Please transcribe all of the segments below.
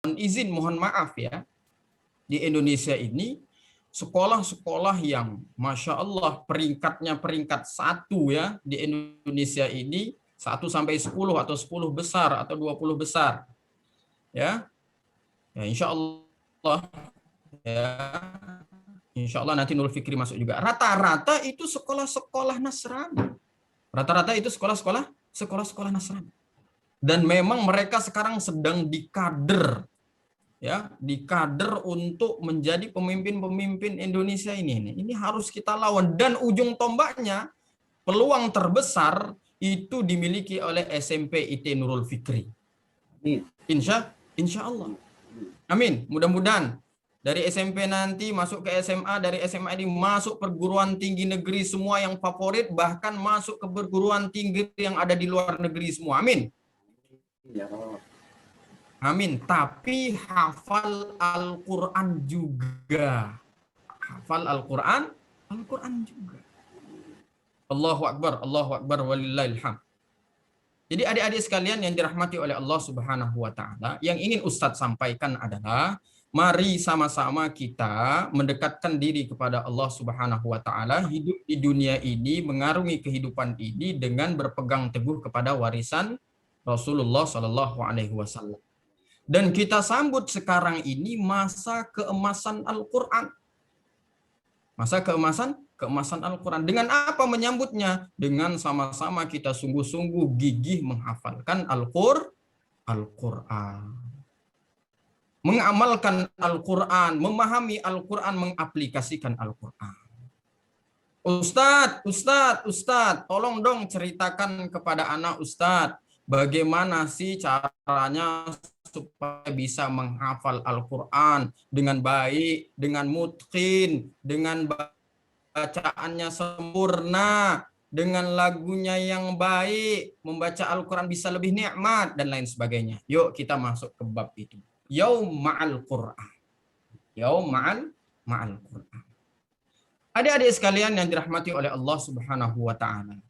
izin mohon maaf ya, di Indonesia ini sekolah-sekolah yang Masya Allah peringkatnya peringkat 1 ya di Indonesia ini 1 sampai 10 atau 10 besar atau 20 besar ya. Ya insya Allah ya. Insya Allah nanti Nurul Fikri masuk juga. Rata-rata itu sekolah-sekolah Nasrani. Rata-rata itu sekolah-sekolah Nasrani. Dan memang mereka sekarang sedang dikader ya, dikader untuk menjadi pemimpin-pemimpin Indonesia ini. Ini harus kita lawan dan ujung tombaknya peluang terbesar itu dimiliki oleh SMP IT Nurul Fikri. Insya Allah. Amin. Mudah-mudahan dari SMP nanti masuk ke SMA, dari SMA ini masuk perguruan tinggi negeri semua yang favorit, bahkan masuk ke perguruan tinggi yang ada di luar negeri semua. Amin. Amin. Tapi hafal Al-Quran juga. Hafal Al-Quran juga. Allahu Akbar, walillahilhamd. Jadi adik-adik sekalian yang dirahmati oleh Allah Subhanahu wa taala, yang ingin Ustadz sampaikan adalah mari sama-sama kita mendekatkan diri kepada Allah Subhanahu wa taala, hidup di dunia ini, mengarungi kehidupan ini dengan berpegang teguh kepada warisan Rasulullah Shallallahu alaihi wasallam. Dan kita sambut sekarang ini masa keemasan Al-Qur'an. Masa keemasan Al-Quran. Dengan apa menyambutnya? Dengan sama-sama kita sungguh-sungguh gigih menghafalkan Al-Quran. Mengamalkan Al-Quran, memahami Al-Quran, mengaplikasikan Al-Quran. Ustadz, tolong dong ceritakan kepada anak Ustadz, bagaimana sih caranya supaya bisa menghafal Al-Quran dengan baik, dengan mutqin, dengan bacaannya sempurna, dengan lagunya yang baik, membaca Al-Quran bisa lebih nikmat, dan lain sebagainya. Yuk kita masuk ke bab itu. Yaum ma'al Quran. Yaum ma'al Quran. Adik-adik sekalian yang dirahmati oleh Allah Subhanahu wa taala.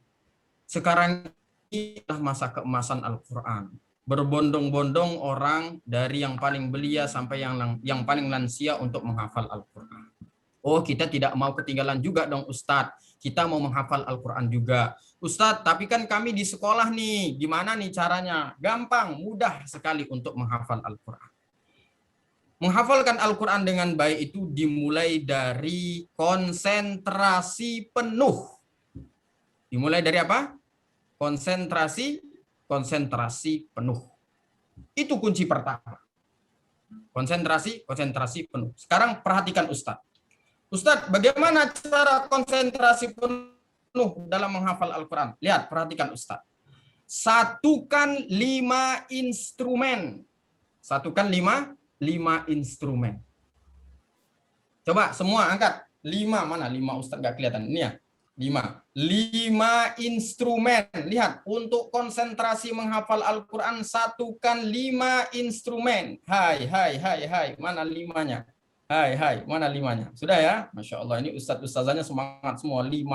Sekarang ini adalah masa keemasan Al-Quran. Berbondong-bondong orang dari yang paling belia sampai yang paling lansia untuk menghafal Al-Quran. Oh, kita tidak mau ketinggalan juga dong Ustadz. Kita mau menghafal Al-Quran juga. Ustadz, tapi kan kami di sekolah nih. Gimana nih caranya? Gampang, mudah sekali untuk menghafal Al-Quran. Menghafalkan Al-Quran dengan baik itu dimulai dari konsentrasi penuh. Dimulai dari apa? Konsentrasi penuh. Itu kunci pertama. Konsentrasi penuh. Sekarang perhatikan Ustadz. Ustadz, bagaimana cara konsentrasi penuh dalam menghafal Al-Quran? Lihat, perhatikan Ustadz. Satukan 5 instrumen. Satukan 5 instrumen. Coba semua angkat. 5, mana 5 Ustadz gak kelihatan? Ini ya, 5 instrumen. Lihat, untuk konsentrasi menghafal Al-Quran, satukan 5 instrumen. Hai, mana 5-nya? Hai, mana 5-nya? Sudah ya? Masya Allah, ini Ustadz-Ustazahnya semangat semua. 5.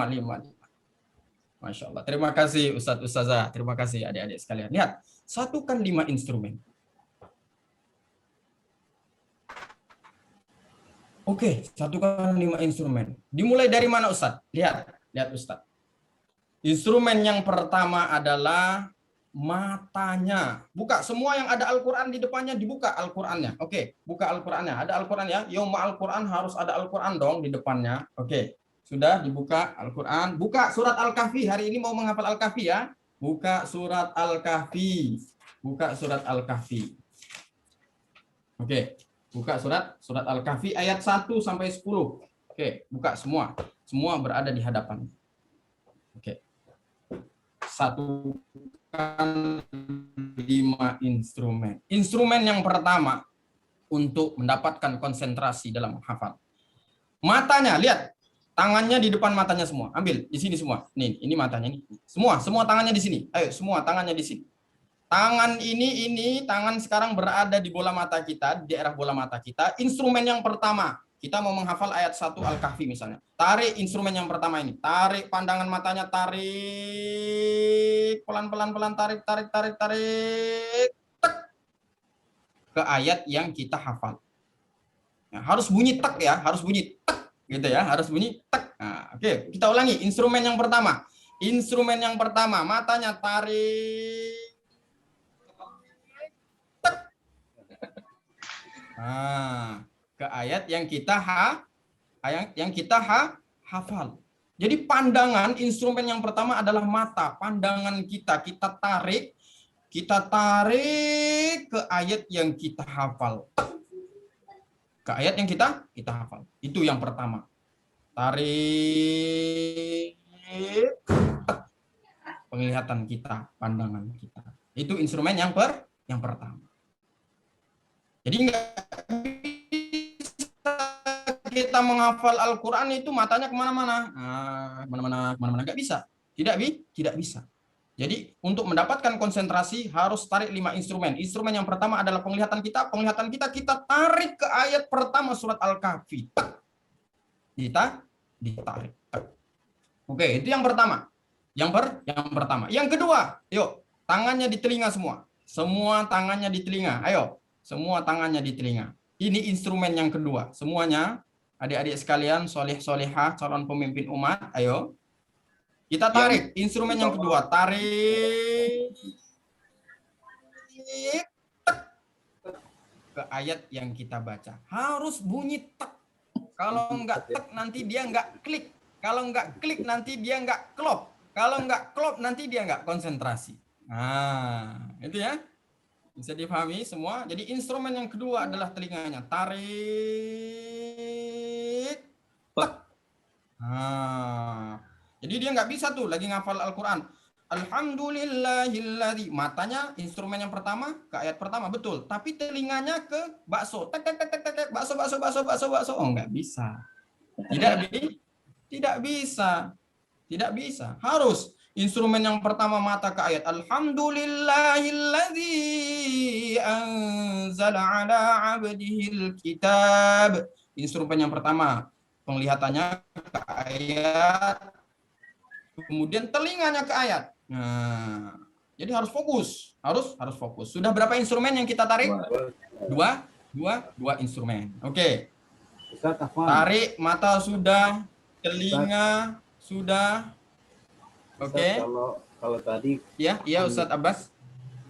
Masya Allah. Terima kasih Ustadz-Ustazah. Terima kasih adik-adik sekalian. Lihat, satukan 5 instrumen. Oke, satukan 5 instrumen. Dimulai dari mana Ustadz? Lihat Ustadz. Instrumen yang pertama adalah matanya. Buka semua yang ada Al-Quran di depannya, dibuka Al-Qurannya. Oke, buka Al-Qurannya. Ada Al-Quran ya? Yauma Al-Quran harus ada Al-Quran dong di depannya. Oke, sudah dibuka Al-Quran. Buka surat Al-Kahfi. Hari ini mau menghafal Al-Kahfi ya? Buka surat Al-Kahfi. Oke, buka surat Al-Kahfi ayat 1 sampai 10. Oke, buka semua. Semua berada di hadapan. Oke. Satukan 5 instrumen. Instrumen yang pertama untuk mendapatkan konsentrasi dalam menghafal. Matanya, lihat. Tangannya di depan matanya semua. Ambil di sini semua. Nih, ini matanya nih. Semua tangannya di sini. Ayo, semua tangannya di sini. Tangan ini tangan sekarang berada di bola mata kita, di daerah bola mata kita. Instrumen yang pertama, kita mau menghafal ayat 1 Al-Kahfi misalnya. Tarik instrumen yang pertama ini. Tarik pandangan matanya, tarik. Pelan-pelan, tarik. Tek. ke ayat yang kita hafal. Nah, harus bunyi tek ya, harus bunyi tek gitu ya, harus bunyi tek. Nah, oke, kita ulangi instrumen yang pertama. Instrumen yang pertama, matanya tarik. Tek. Nah, ke ayat yang kita hafal. Jadi pandangan instrumen yang pertama adalah mata, pandangan kita tarik ke ayat yang kita hafal. Ke ayat yang kita hafal. Itu yang pertama. Tarik penglihatan kita, pandangan kita. Itu instrumen yang pertama. Jadi nggak bisa kita menghafal Al-Quran itu matanya kemana-mana. Kemana-mana nggak bisa. Tidak bisa. Jadi untuk mendapatkan konsentrasi harus tarik 5 instrumen. Instrumen yang pertama adalah penglihatan kita. Penglihatan kita tarik ke ayat pertama surat Al-Kahfi. Kita ditarik. Oke, itu yang pertama. Yang pertama. Yang kedua, yuk, tangannya di telinga semua. Semua tangannya di telinga. Ayo, semua tangannya di telinga. Ini instrumen yang kedua. Semuanya, adik-adik sekalian, soleh-solehah, calon pemimpin umat, ayo. Kita tarik instrumen yang kedua, tarik ke ayat yang kita baca. Harus bunyi tek. Kalau enggak tek nanti dia enggak klik. Kalau enggak klik nanti dia enggak klop. Kalau enggak klop nanti dia enggak konsentrasi. Nah, itu ya. Bisa dipahami semua. Jadi instrumen yang kedua adalah telinganya. Tarik. Tek. Nah, jadi dia nggak bisa tuh lagi ngafal Al-Quran. Alhamdulillahilladzi. Matanya instrumen yang pertama ke ayat pertama betul, tapi telinganya ke bakso. Tek tek tek tek tek bakso. Oh, nggak bisa. Tidak bisa. Harus instrumen yang pertama mata ke ayat Alhamdulillahilladzi anzala ala 'abdihil kitab. Instrumen yang pertama penglihatannya ke ayat, kemudian telinganya ke ayat. Nah, jadi harus fokus, harus fokus. Sudah berapa instrumen yang kita tarik? Dua instrumen. Oke. Tarik mata sudah, telinga sudah. Oke. Kalau tadi ya Ustadz Abbas.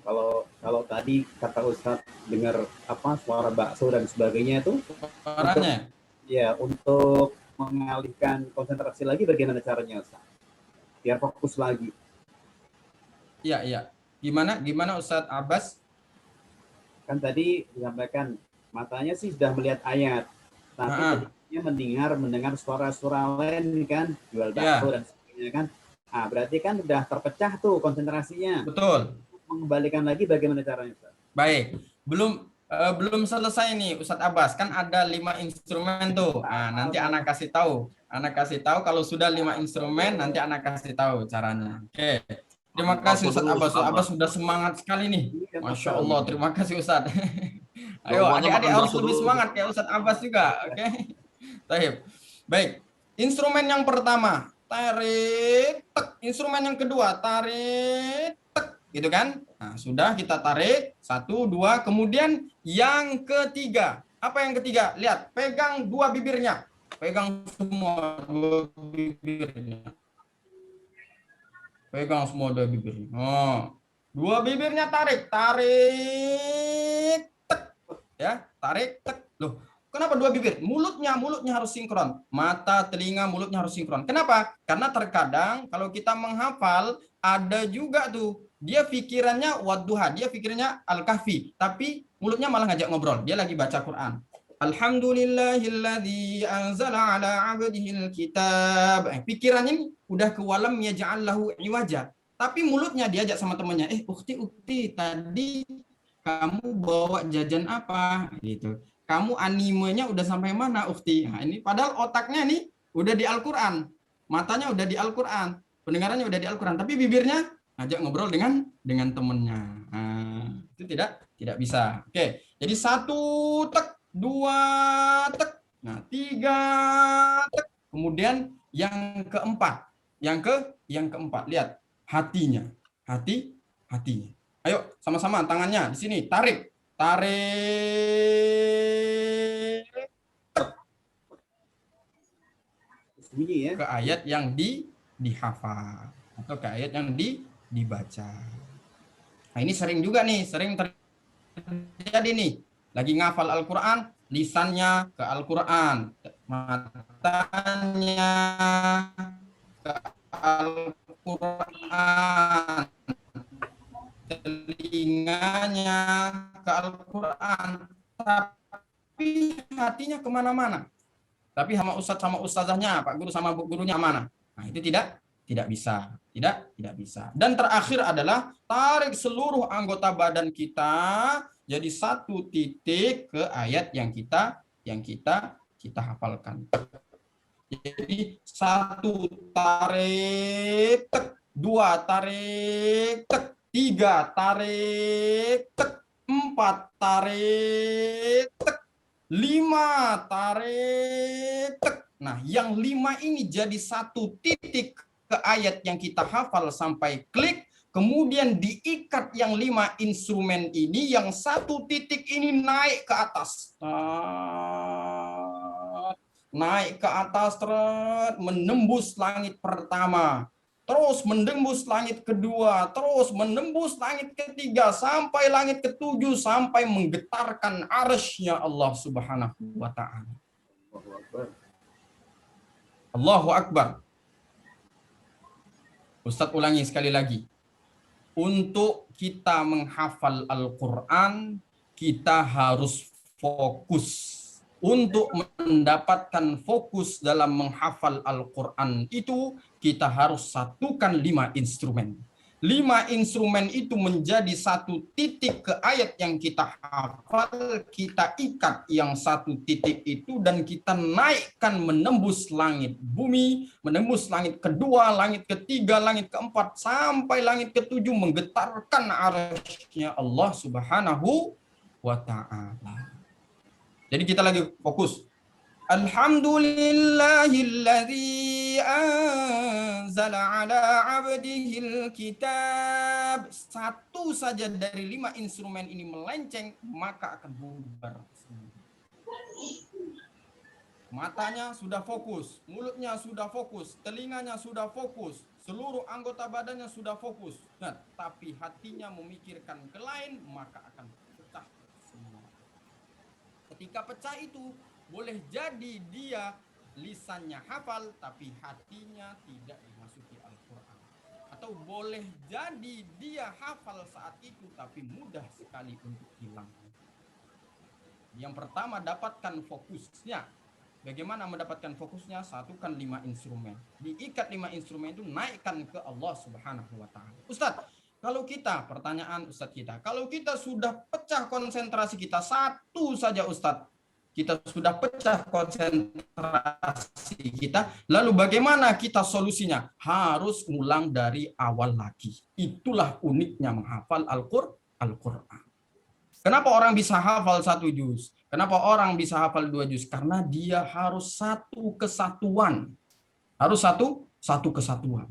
Kalau tadi kata Ustadz dengar suara bakso dan sebagainya itu suaranya untuk mengalihkan konsentrasi lagi bagaimana caranya Ustadz? Biar fokus lagi. Iya. Gimana Ustadz Abbas? Kan tadi disampaikan matanya sih sudah melihat ayat, tapi telinganya mendengar suara-suara lain kan, jual bakso dan sebagainya kan. Nah, berarti kan sudah terpecah tuh konsentrasinya. Betul. Mengembalikan lagi bagaimana caranya Ustadz? Baik. Belum selesai nih Ustadz Abbas, kan ada 5 instrumen tuh. Nah, nanti anak kasih tahu kalau sudah 5 instrumen, nanti anak kasih tahu caranya. Oke. Terima kasih Ustadz Abbas. Ustadz Abbas sudah semangat sekali nih. Masya Allah, terima kasih Ustadz. Ayo adik-adik harus lebih semangat ya Ustadz Abbas juga. Oke. Baik. Instrumen yang pertama, tarik, tek. Instrumen yang kedua, tarik, tek. Gitu kan? Nah, sudah kita tarik 1, 2, kemudian yang ketiga. Apa yang ketiga? Lihat, pegang 2 bibirnya. Pegang semua 2 bibirnya. Pegang semua 2 bibirnya. Oh, 2 bibirnya tarik, tek. Ya, tarik, tek. Loh, kenapa 2 bibir? Mulutnya harus sinkron. Mata, telinga, mulutnya harus sinkron. Kenapa? Karena terkadang kalau kita menghafal ada juga tuh dia pikirannya wadduha, dia pikirnya Al-Kahfi, tapi mulutnya malah ngajak ngobrol. Dia lagi baca Quran. Alhamdulillahilladzi anzala ala 'abdihil kitab. Pikirannya ini udah ke walam yaj'al lahu iwaja. Tapi mulutnya diajak sama temannya, ukti, tadi kamu bawa jajan apa? Gitu. Kamu animenya udah sampai mana, ukti? Nah, ini padahal otaknya nih udah di Al-Quran. Matanya udah di Al-Quran. Pendengarannya udah di Al-Quran. Tapi bibirnya ngajak ngobrol dengan temannya. Nah, itu tidak bisa. Oke. Jadi 1 tek, 2 tek, nah 3 tek, kemudian yang keempat, yang keempat, lihat hatinya, hatinya. Ayo sama-sama tangannya di sini tarik, tarik Bunyi ya. ke ayat yang dihafal atau ke ayat yang dibaca. Nah, ini sering juga nih, sering terjadi nih. Lagi ngafal Al-Qur'an, lisannya ke Al-Qur'an, matanya ke Al-Qur'an, telinganya ke Al-Qur'an, tapi hatinya kemana-mana. Tapi sama ustazahnya, Pak Guru sama Bu gurunya mana? Nah, itu tidak bisa, tidak bisa. Dan terakhir adalah tarik seluruh anggota badan kita jadi satu titik ke ayat yang kita hafalkan. Jadi satu tarik, tek, dua tarik, tek, tiga tarik, tek, empat tarik, tek, 5 tarik. Nah, yang 5 ini jadi satu titik ke ayat yang kita hafal sampai klik, kemudian diikat yang 5 instrumen ini, yang satu titik ini naik ke atas. Naik ke atas, menembus langit pertama. Terus menembus langit kedua, terus menembus langit ketiga, sampai langit ketujuh, sampai menggetarkan arsy-Nya Allah Subhanahu wa Ta'ala. Allahu Akbar. Ustadz ulangi sekali lagi. Untuk kita menghafal Al-Quran, kita harus fokus. Untuk mendapatkan fokus dalam menghafal Al-Quran itu, kita harus satukan 5 instrumen. 5 instrumen itu menjadi satu titik ke ayat yang kita hafal, kita ikat yang satu titik itu, dan kita naikkan menembus langit bumi, menembus langit kedua, langit ketiga, langit keempat, sampai langit ketujuh, menggetarkan arsy-Nya Allah Subhanahu wa Ta'ala. Jadi kita lagi fokus. Alhamdulillahilladzi anzala ala abdihil kitab. Satu saja dari 5 instrumen ini melenceng, maka akan bubar. Matanya sudah fokus, mulutnya sudah fokus, telinganya sudah fokus, seluruh anggota badannya sudah fokus. Nah, tapi hatinya memikirkan ke lain, maka akan pecah semua. Ketika pecah itu, boleh jadi dia lisannya hafal, tapi hatinya tidak dimasuki Al-Quran. Atau boleh jadi dia hafal saat itu, tapi mudah sekali untuk hilang. Yang pertama, dapatkan fokusnya. Bagaimana mendapatkan fokusnya? Satukan 5 instrumen. Diikat 5 instrumen itu, naikkan ke Allah Subhanahu wa Ta'ala. Ustadz, kalau kita, pertanyaan Ustadz kita, kalau kita sudah pecah konsentrasi kita, satu saja Ustadz, kita sudah pecah konsentrasi kita, lalu bagaimana kita solusinya? Harus ulang dari awal lagi. Itulah uniknya menghafal Al-Quran. Kenapa orang bisa hafal 1 juz? Kenapa orang bisa hafal 2 juz? Karena dia harus satu kesatuan. Harus satu kesatuan.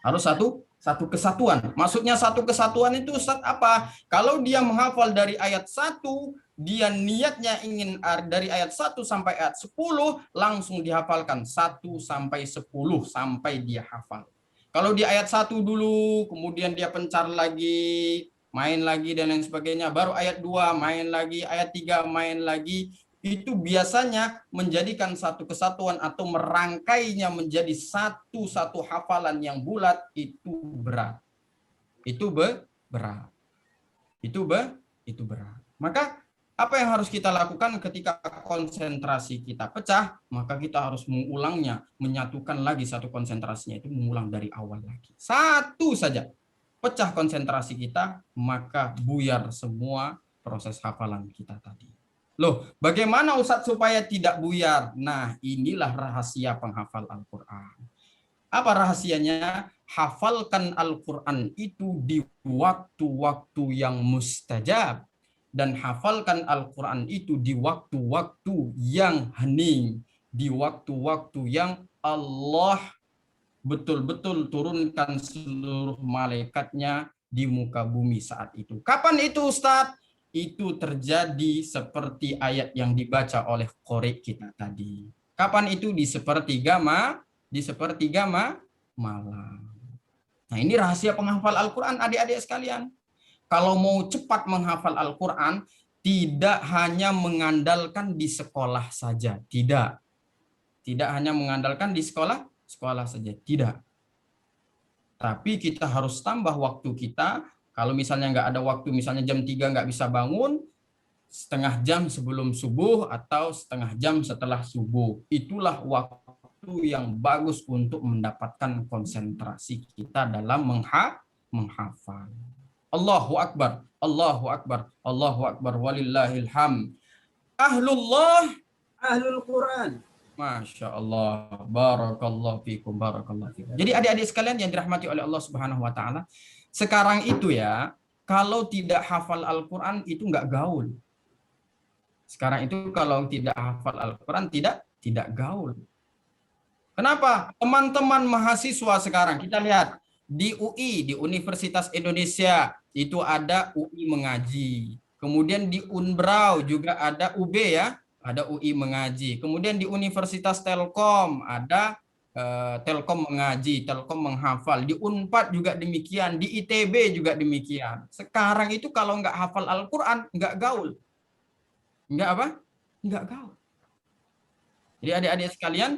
Harus satu kesatuan. Maksudnya satu kesatuan itu Ustaz apa? Kalau dia menghafal dari ayat 1, dia niatnya ingin dari ayat 1 sampai ayat 10, langsung dihafalkan 1 sampai 10 sampai dia hafal. Kalau di ayat 1 dulu, kemudian dia pencar lagi, main lagi dan lain sebagainya, baru ayat 2 main lagi, ayat 3 main lagi, itu biasanya menjadikan satu kesatuan atau merangkainya menjadi satu hafalan yang bulat, itu berat. Itu berat. Itu berat. Maka apa yang harus kita lakukan ketika konsentrasi kita pecah? Maka kita harus mengulangnya, menyatukan lagi satu konsentrasinya, itu mengulang dari awal lagi. Satu saja. Pecah konsentrasi kita, maka buyar semua proses hafalan kita tadi. Loh, bagaimana Ustadz supaya tidak buyar? Nah, inilah rahasia penghafal Al-Quran. Apa rahasianya? Hafalkan Al-Quran itu di waktu-waktu yang mustajab. Dan hafalkan Al-Quran itu di waktu-waktu yang hening. Di waktu-waktu yang Allah betul-betul turunkan seluruh malaikatnya di muka bumi saat itu. Kapan itu Ustadz? itu terjadi seperti ayat yang dibaca oleh qori kita tadi. Kapan itu? Di sepertiga malam. Nah, ini rahasia penghafal Al-Quran, adik-adik sekalian. Kalau mau cepat menghafal Al-Quran, tidak hanya mengandalkan di sekolah saja. Tidak. Tidak hanya mengandalkan di sekolah saja. Tidak. Tapi kita harus tambah waktu kita. Kalau misalnya nggak ada waktu, misalnya jam 3 nggak bisa bangun, setengah jam sebelum subuh atau setengah jam setelah subuh. Itulah waktu yang bagus untuk mendapatkan konsentrasi kita dalam menghafal. Allahu Akbar, Allahu Akbar, Allahu Akbar, walillahil hamd. Ahlullah, Ahlul Quran. Masya Allah, barakallahu fikum, barakallahu fikum. Jadi adik-adik sekalian yang dirahmati oleh Allah Subhanahu Wa Taala, sekarang itu ya, kalau tidak hafal Al-Quran itu nggak gaul. Sekarang itu kalau tidak hafal Al-Quran tidak gaul. Kenapa? Teman-teman mahasiswa sekarang, kita lihat di UI, di Universitas Indonesia, itu ada UI mengaji. Kemudian di Unbrau juga ada UB ya, ada UI mengaji. Kemudian di Universitas Telkom ada Telkom mengaji, Telkom menghafal. Di Unpad juga demikian, di ITB juga demikian. Sekarang itu kalau nggak hafal Al-Quran, nggak gaul. Nggak apa? Nggak gaul. Jadi adik-adik sekalian,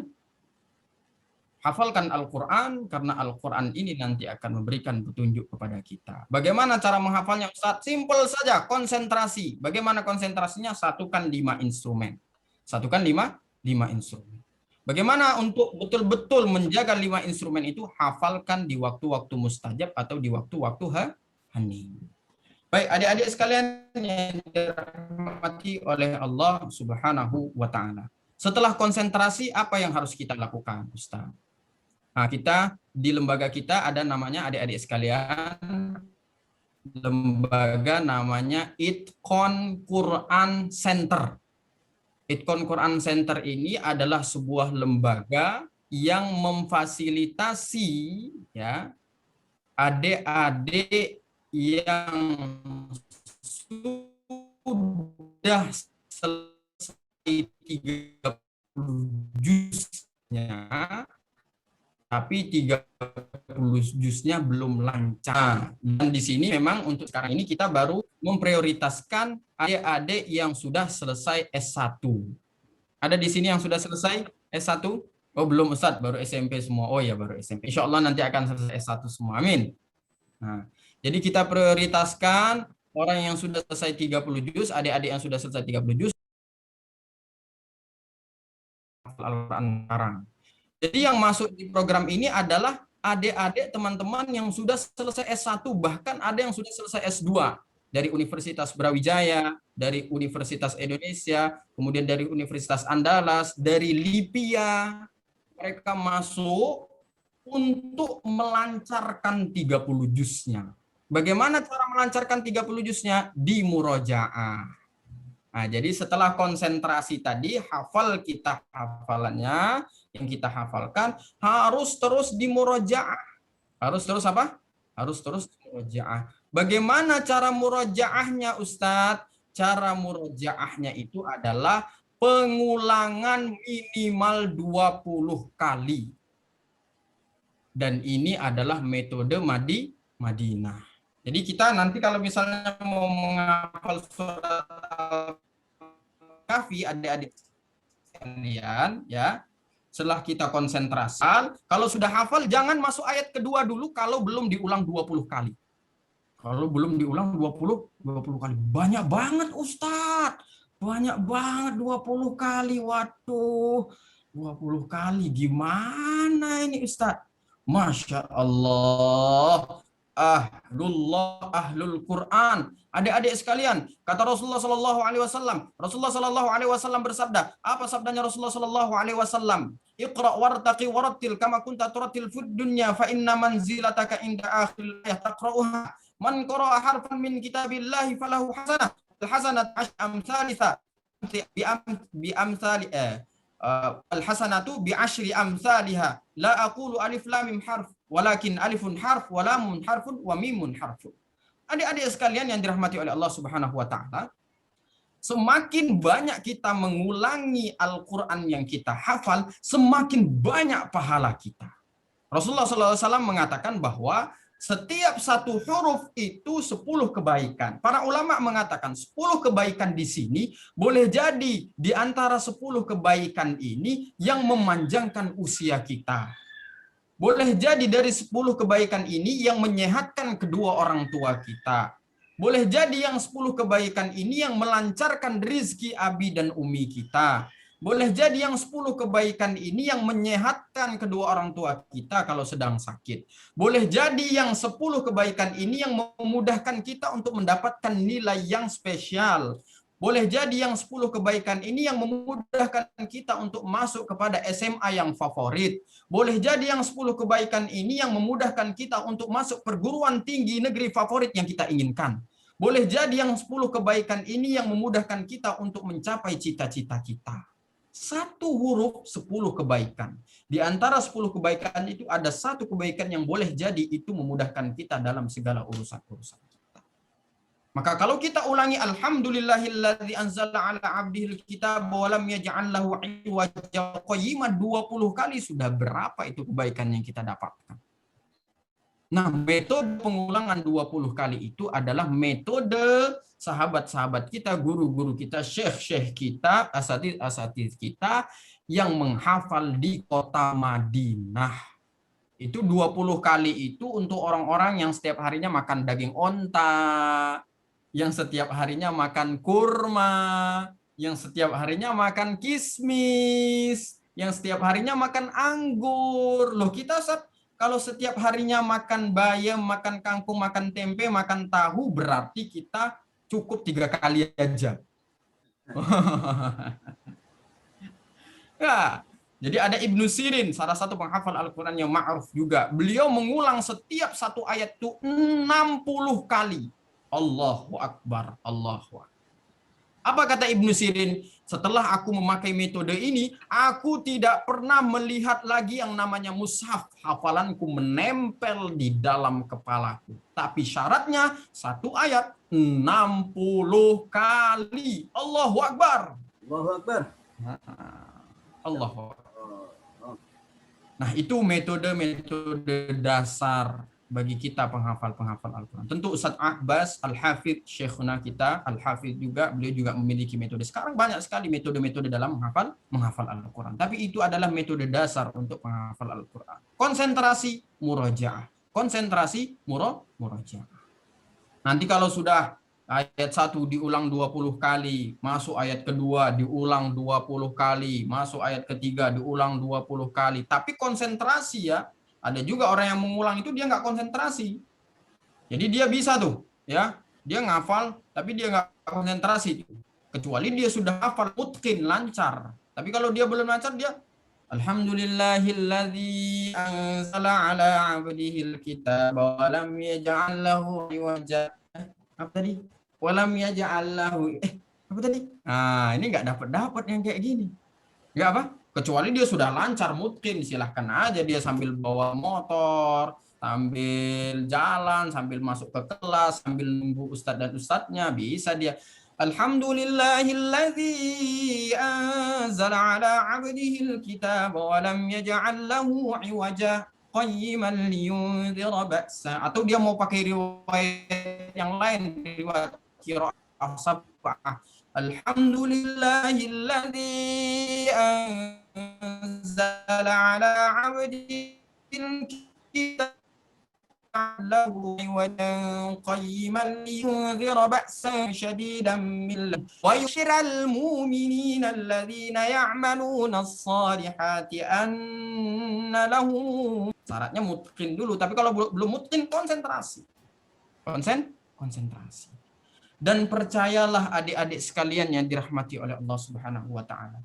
hafalkan Al-Quran, karena Al-Quran ini nanti akan memberikan petunjuk kepada kita. Bagaimana cara menghafalnya, Ustaz? Simpel saja, konsentrasi. Bagaimana konsentrasinya? Satukan 5 instrumen. Satukan 5 instrumen. Bagaimana untuk betul-betul menjaga 5 instrumen itu? Hafalkan di waktu-waktu mustajab atau di waktu-waktu hening. Baik, adik-adik sekalian yang dirahmati oleh Allah Subhanahu wa Ta'ala. Setelah konsentrasi, apa yang harus kita lakukan, Ustaz? Nah, kita di lembaga kita ada namanya, adik-adik sekalian, lembaga namanya Itqon Quran Center. Itqon Quran Center ini adalah sebuah lembaga yang memfasilitasi ya adik-adik yang sudah selesai 30 juznya, tapi 30 juznya belum lancar. Dan di sini memang untuk sekarang ini kita baru memprioritaskan adik-adik yang sudah selesai S1. Ada di sini yang sudah selesai S1? Oh belum Ustadz, baru SMP semua. Oh ya baru SMP. Insya Allah nanti akan selesai S1 semua. Amin. Nah, jadi kita prioritaskan orang yang sudah selesai 30 juz, adik-adik yang sudah selesai 30 juz, Al-Quran sekarang. Jadi yang masuk di program ini adalah adik-adik teman-teman yang sudah selesai S1, bahkan ada yang sudah selesai S2 dari Universitas Brawijaya, dari Universitas Indonesia, kemudian dari Universitas Andalas, dari Lipia. Mereka masuk untuk melancarkan 30 juznya. Bagaimana cara melancarkan 30 juznya? Di murojaah. Nah, jadi setelah konsentrasi tadi, hafal kita hafalannya, yang kita hafalkan harus terus di murojaah. Harus terus apa? Harus terus di murojaah. Bagaimana cara murojaahnya, Ustadz? Cara murojaahnya itu adalah pengulangan minimal 20 kali. Dan ini adalah metode Madinah. Jadi kita nanti kalau misalnya mau menghafal surat Al-Kahfi, adik-adik sekalian, ya, setelah kita konsentrasi, kalau sudah hafal jangan masuk ayat kedua dulu kalau belum diulang 20 kali. Kalau belum diulang 20 kali. Banyak banget Ustadz. Banyak banget 20 kali. Waduh, 20 kali. Gimana ini Ustadz? Masya Allah, ahlul Quran. Adik-adik sekalian, kata Rasulullah Sallallahu Alaihi Wasallam. Rasulullah Sallallahu Alaihi Wasallam bersabda. Apa sabdanya Rasulullah Sallallahu Alaihi Wasallam? Iqra wartaqi warattil kama kunta turattil fid dunya fa inna manzilataka inda akhir ayat taqra'uha. Man qara'a harfan min kitabillahi falahu hasanah. Al-hasanat amsalisa bi amsali al-hasanatu bi asyri amsalha. La aqulu alif lam mim harf, walakin alifun harf, wa lamun harfun, wa mimun harfun. Adik-adik sekalian yang dirahmati oleh Allah Subhanahu wa taala, semakin banyak kita mengulangi Al-Qur'an yang kita hafal, semakin banyak pahala kita. Rasulullah SAW mengatakan bahwa setiap satu huruf itu 10 kebaikan. Para ulama mengatakan 10 kebaikan di sini boleh jadi di antara 10 kebaikan ini yang memanjangkan usia kita. Boleh jadi dari 10 kebaikan ini yang menyehatkan kedua orang tua kita. Boleh jadi yang 10 kebaikan ini yang melancarkan rizki abi dan umi kita. Boleh jadi yang 10 kebaikan ini yang menyehatkan kedua orang tua kita kalau sedang sakit. Boleh jadi yang 10 kebaikan ini yang memudahkan kita untuk mendapatkan nilai yang spesial. Boleh jadi yang 10 kebaikan ini yang memudahkan kita untuk masuk kepada SMA yang favorit. Boleh jadi yang 10 kebaikan ini yang memudahkan kita untuk masuk perguruan tinggi negeri favorit yang kita inginkan. Boleh jadi yang 10 kebaikan ini yang memudahkan kita untuk mencapai cita-cita kita. Satu huruf 10 kebaikan. Di antara 10 kebaikan itu ada satu kebaikan yang boleh jadi itu memudahkan kita dalam segala urusan-urusan. Maka kalau kita ulangi alhamdulillahilladzi anzala ala abdihil kitab wa lam yaj'al lahu iwaja qayyimah 20 kali, sudah berapa itu kebaikan yang kita dapatkan. Nah, metode pengulangan 20 kali itu adalah metode sahabat-sahabat kita, guru-guru kita, syekh-syekh kita, asatidz kita yang menghafal di kota Madinah. Itu 20 kali itu untuk orang-orang yang setiap harinya makan daging onta, yang setiap harinya makan kurma, yang setiap harinya makan kismis, yang setiap harinya makan anggur. Loh, kita kalau setiap harinya makan bayam, makan kangkung, makan tempe, makan tahu, berarti kita cukup 3 kali aja. Ya, jadi ada Ibnu Sirin, salah satu penghafal Al-Quran yang ma'ruf juga. Beliau mengulang setiap satu ayat itu 60 kali. Allahu Akbar, Allahu Akbar. Apa kata Ibnu Sirin? Setelah aku memakai metode ini, aku tidak pernah melihat lagi yang namanya mushaf. Hafalanku menempel di dalam kepalaku. Tapi syaratnya satu ayat 60 kali. Allahu Akbar. Allahu Akbar. Allahu Akbar. Nah, itu metode-metode dasar bagi kita penghafal Al-Quran. Tentu Ustaz Abbas, Al-Hafidh, Syekhuna kita, Al-Hafidh juga, beliau juga memiliki metode. Sekarang banyak sekali metode-metode dalam menghafal Al-Quran. Tapi itu adalah metode dasar untuk menghafal Al-Quran. Konsentrasi, murojaah. Konsentrasi, murojaah. Nanti kalau sudah ayat 1 diulang 20 kali, masuk ayat kedua diulang 20 kali, masuk ayat ketiga diulang 20 kali. Tapi konsentrasi ya, ada juga orang yang mengulang itu dia nggak konsentrasi. Jadi dia bisa tuh, ya, dia ngafal, tapi dia nggak konsentrasi. Kecuali dia sudah hafal mutqin, lancar. Tapi kalau dia belum lancar, dia alhamdulillahilladzi anzala ala abdihil kitab wa lam yaj'al lahu iwaja. Apa tadi? Wa lam yaj'al lahu apa tadi? Nah, ini nggak dapat yang kayak gini. Nggak apa? Kecuali dia sudah lancar mungkin, silahkan aja dia sambil bawa motor, sambil jalan, sambil masuk ke kelas, sambil nunggu ustadz dan ustadznya, bisa dia. Alhamdulillahilladzi anzala ala abdihil kitab wa lam yaj'al lahu iwaja qayyiman liyunzira ba'sa. Atau dia mau pakai riwayat yang lain, riwayat qiraa'ah sab'ah. Alhamdulillahilladzi anzala ala abdihil kitab lahu iwajan qayyiman liyunzira ba'san shadidan min ladunhu wa yubshiral mu'minina alladhina ya'maluna as-salihati anna lahum. Syaratnya mutqin dulu, tapi kalau belum mutqin konsentrasi. Konsentrasi. Dan percayalah adik-adik sekalian yang dirahmati oleh Allah Subhanahu wa taala.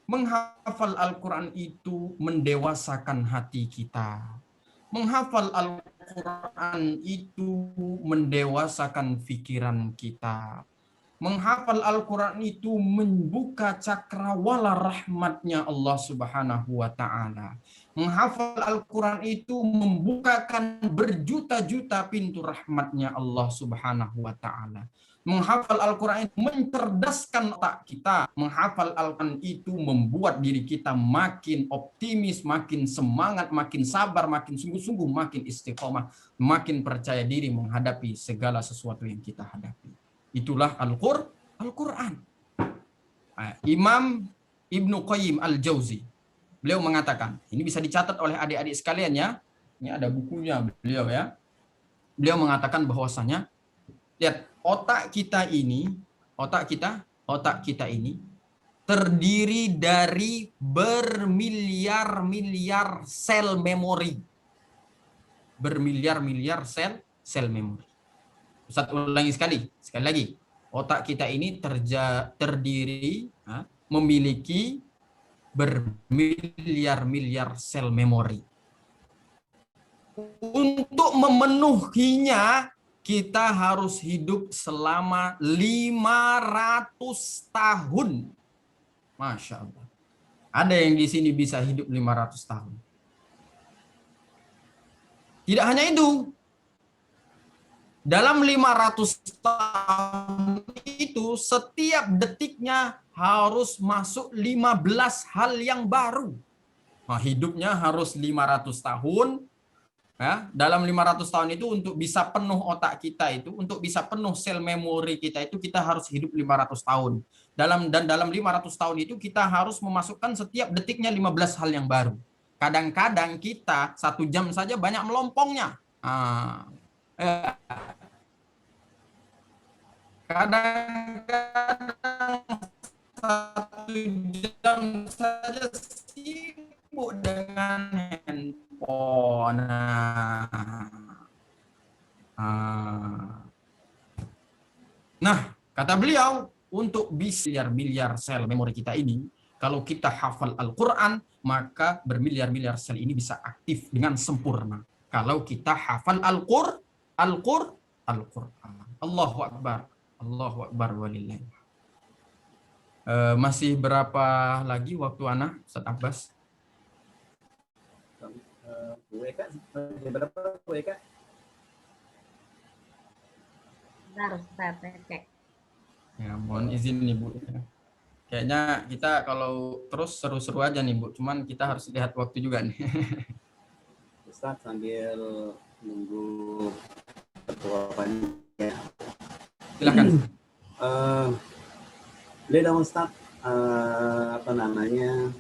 Menghafal Al-Qur'an itu mendewasakan hati kita. Menghafal Al-Qur'an itu mendewasakan pikiran kita. Menghafal Al-Quran itu membuka cakrawala rahmatnya Allah Subhanahu wa Ta'ala. Menghafal Al-Quran itu membukakan berjuta-juta pintu rahmatnya Allah Subhanahu wa Ta'ala. Menghafal Al-Quran itu mencerdaskan otak kita. Menghafal Al-Quran itu membuat diri kita makin optimis, makin semangat, makin sabar, makin sungguh-sungguh, makin istiqomah, makin percaya diri menghadapi segala sesuatu yang kita hadapi. Itulah Al-Quran. Imam Ibnu Qayyim Al-Jauzi, beliau mengatakan, ini bisa dicatat oleh adik-adik sekalian ya. Ini ada bukunya beliau ya. Beliau mengatakan bahwasanya, lihat, otak kita ini terdiri dari bermiliar-miliar sel memori. Bermiliar-miliar sel memori. Ustaz ulangi sekali lagi. Otak kita ini terdiri, memiliki bermiliar-miliar sel memori. Untuk memenuhinya, kita harus hidup selama 500 tahun. Masya Allah. Ada yang di sini bisa hidup 500 tahun. Tidak hanya itu. Dalam 500 tahun itu, setiap detiknya harus masuk 15 hal yang baru. Nah, hidupnya harus 500 tahun. Ya, dalam 500 tahun itu untuk bisa penuh otak kita itu, untuk bisa penuh sel memori kita itu, kita harus hidup 500 tahun. Dalam 500 tahun itu kita harus memasukkan setiap detiknya 15 hal yang baru. Kadang-kadang kita 1 jam saja banyak melompongnya. Kadang-kadang 1 jam saja sibuk dengan handphone. Nah, kata beliau, untuk miliar-miliar sel memori kita ini, kalau kita hafal Al-Quran, maka bermiliar-miliar sel ini bisa aktif dengan sempurna. Kalau kita hafal Al-Quran. Allahu Akbar. Allahu Akbar walillahi. Masih berapa lagi waktu Ana, Ustaz Abbas? Berapa WK? Bentar, Ustaz, saya cek. Ya, mohon izin nih Bu. Kayaknya kita kalau terus seru-seru aja nih Bu. Cuman kita harus lihat waktu juga nih. Ustaz sambil nunggu ketua panitia. Silakan. Boleh dong Ustaz, apa namanya,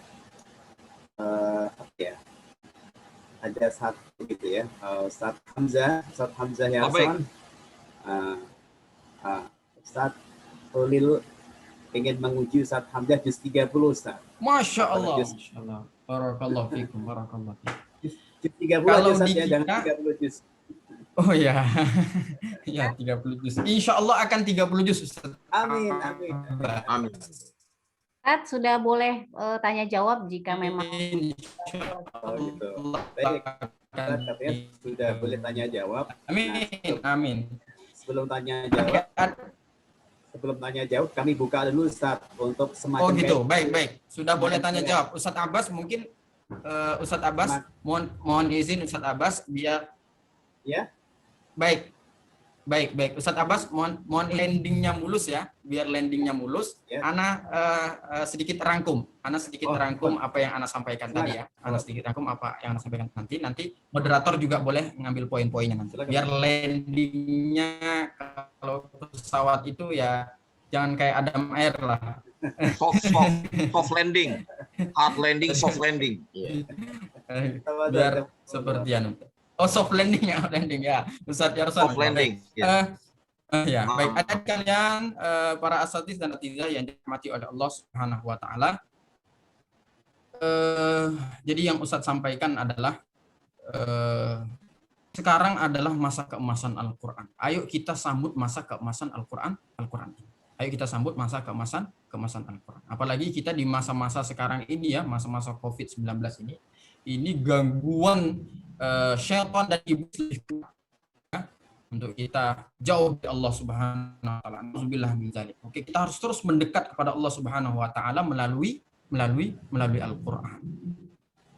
ada satu gitu ya, Ustaz Hamzah Yason. Ustaz Khalil ingin menguji Ustaz Hamzah juz 30 Ustaz. Masya Allah. Barakallahu fikum. Juz 30 aja Ustaz ya, jangan 30 juz. Oh ya. Ya, 30 juz. Insya Allah akan 30 juz Ustaz. Amin. Ustaz sudah boleh tanya jawab jika memang. Oh gitu. Baik. Katanya sudah boleh tanya jawab. Amin. Sebelum tanya jawab kami buka dulu Ustaz untuk semacam. Oh gitu. Baik. Sudah boleh tanya jawab. Ustaz Abbas mungkin Ustaz Abbas mohon izin Ustaz Abbas biar ya. Baik. Ustaz Abbas mohon landingnya mulus ya, biar landingnya mulus. Ya. Ana sedikit rangkum. Apa yang Ana sampaikan tadi ya. Ana sedikit rangkum apa yang Ana sampaikan nanti moderator juga boleh ngambil poin-poinnya nanti. Biar landingnya kalau pesawat itu ya jangan kayak Adam Air lah. Soft landing. Hard landing, soft landing. Biar seperti anu. Oh, soft landing ya. Ustaz Yarson. Soft landing. Ya, baik. Ada kalian para asatiz dan atizah yang dirahmati oleh Allah Subhanahu wa taala. Jadi yang Ustaz sampaikan adalah sekarang adalah masa keemasan Al-Qur'an. Ayo kita sambut masa keemasan Al-Qur'an ini. Ayo kita sambut masa keemasan Al-Qur'an. Apalagi kita di masa-masa sekarang ini ya, masa-masa Covid-19 ini gangguan syaitan dan iblis untuk kita jauh dari Allah Subhanahu wa taala. Nauzubillah min dzalik. Oke, kita harus terus mendekat kepada Allah Subhanahu wa taala melalui Al-Qur'an.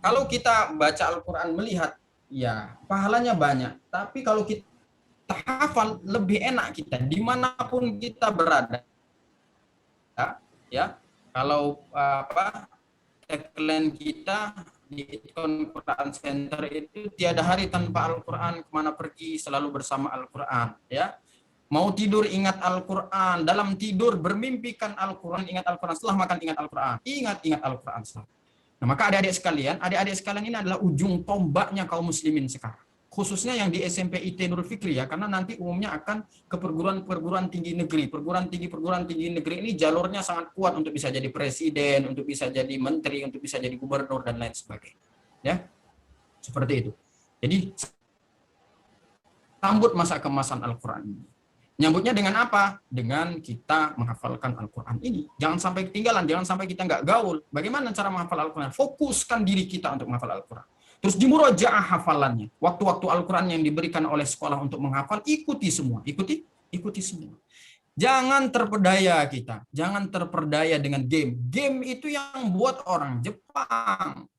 Kalau kita baca Al-Qur'an melihat ya pahalanya banyak, tapi kalau kita hafal lebih enak kita dimanapun kita berada. Ya, kalau tagline kita di Quran Center itu tiada hari tanpa Al-Quran, kemana pergi selalu bersama Al-Quran. Ya, mau tidur ingat Al-Quran, dalam tidur bermimpikan Al-Quran, ingat Al-Quran, setelah makan ingat Al-Quran, ingat Al-Quran. Nah, maka adik-adik sekalian ini adalah ujung tombaknya kaum muslimin sekarang. Khususnya yang di SMP IT Nurul Fikri ya, karena nanti umumnya akan ke perguruan tinggi negeri. Perguruan tinggi negeri ini jalurnya sangat kuat untuk bisa jadi presiden, untuk bisa jadi menteri, untuk bisa jadi gubernur dan lain sebagainya. Ya, seperti itu. Jadi sambut masa kemasan Al-Quran ini. Nyambutnya dengan apa? Dengan kita menghafalkan Al-Quran ini. Jangan sampai ketinggalan, jangan sampai kita nggak gaul. Bagaimana cara menghafal Al-Quran? Fokuskan diri kita untuk menghafal Al-Quran. Terus dimurojaah hafalannya. Waktu-waktu Al-Quran yang diberikan oleh sekolah untuk menghafal, ikuti semua. Ikuti semua. Jangan terpedaya kita. Jangan terpedaya dengan game. Game itu yang buat orang Jepang.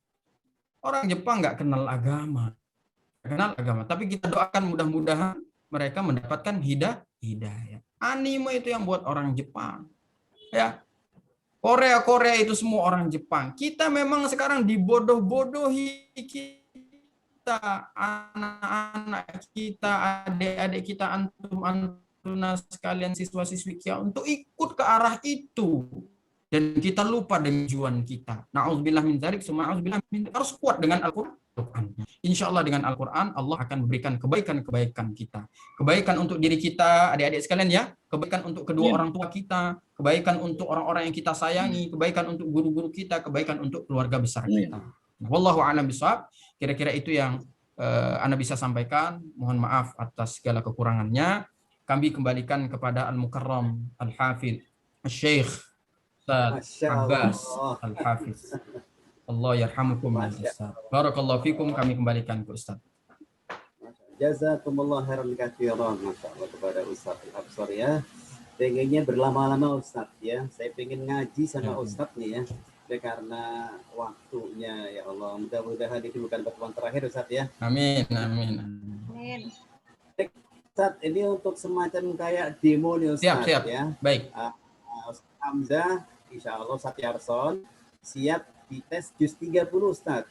Orang Jepang nggak kenal agama. Tapi kita doakan mudah-mudahan mereka mendapatkan hidayah. Anime itu yang buat orang Jepang. Ya. Korea itu semua orang Jepang. Kita memang sekarang dibodoh-bodohi kita, anak-anak kita, adik-adik kita, antum-antuna sekalian siswa-siswi kita untuk ikut ke arah itu. Dan kita lupa dengan tujuan kita. Na'udzubillah min dzalik, harus kuat dengan Al-Qur'an. Insya Allah dengan Al-Quran, Allah akan memberikan kebaikan-kebaikan kita. Kebaikan untuk diri kita, adik-adik sekalian ya. Kebaikan untuk kedua orang tua kita. Kebaikan untuk orang-orang yang kita sayangi. Kebaikan untuk guru-guru kita. Kebaikan untuk keluarga besar kita. Wallahu a'lam bishawab. Kira-kira itu yang Anda bisa sampaikan. Mohon maaf atas segala kekurangannya. Kami kembalikan kepada Al-Mukarram, Al-Hafidh, Al-Syekh, Ustaz Abbas Al-Hafidh. Allah yarhamukum Ustaz. Barakallahu fikum, kami kembalikan ke Ustaz. Jazakumullah khairan katsiran, masyaallah kepada Ustaz Al-Absar ya. Pengennya berlama-lama Ustaz ya. Saya pengen ngaji sama Ustaz nih ya. Karena waktunya ya Allah. Mudah-mudahan itu bukan pertemuan terakhir Ustaz ya. Amin. Ustaz, ini untuk semacam kayak demo nih Ustaz. Siap. Ya. Baik. Ustaz Hamzah, insyaallah Ustaz Yarson siap dites juz 30 Ustaz.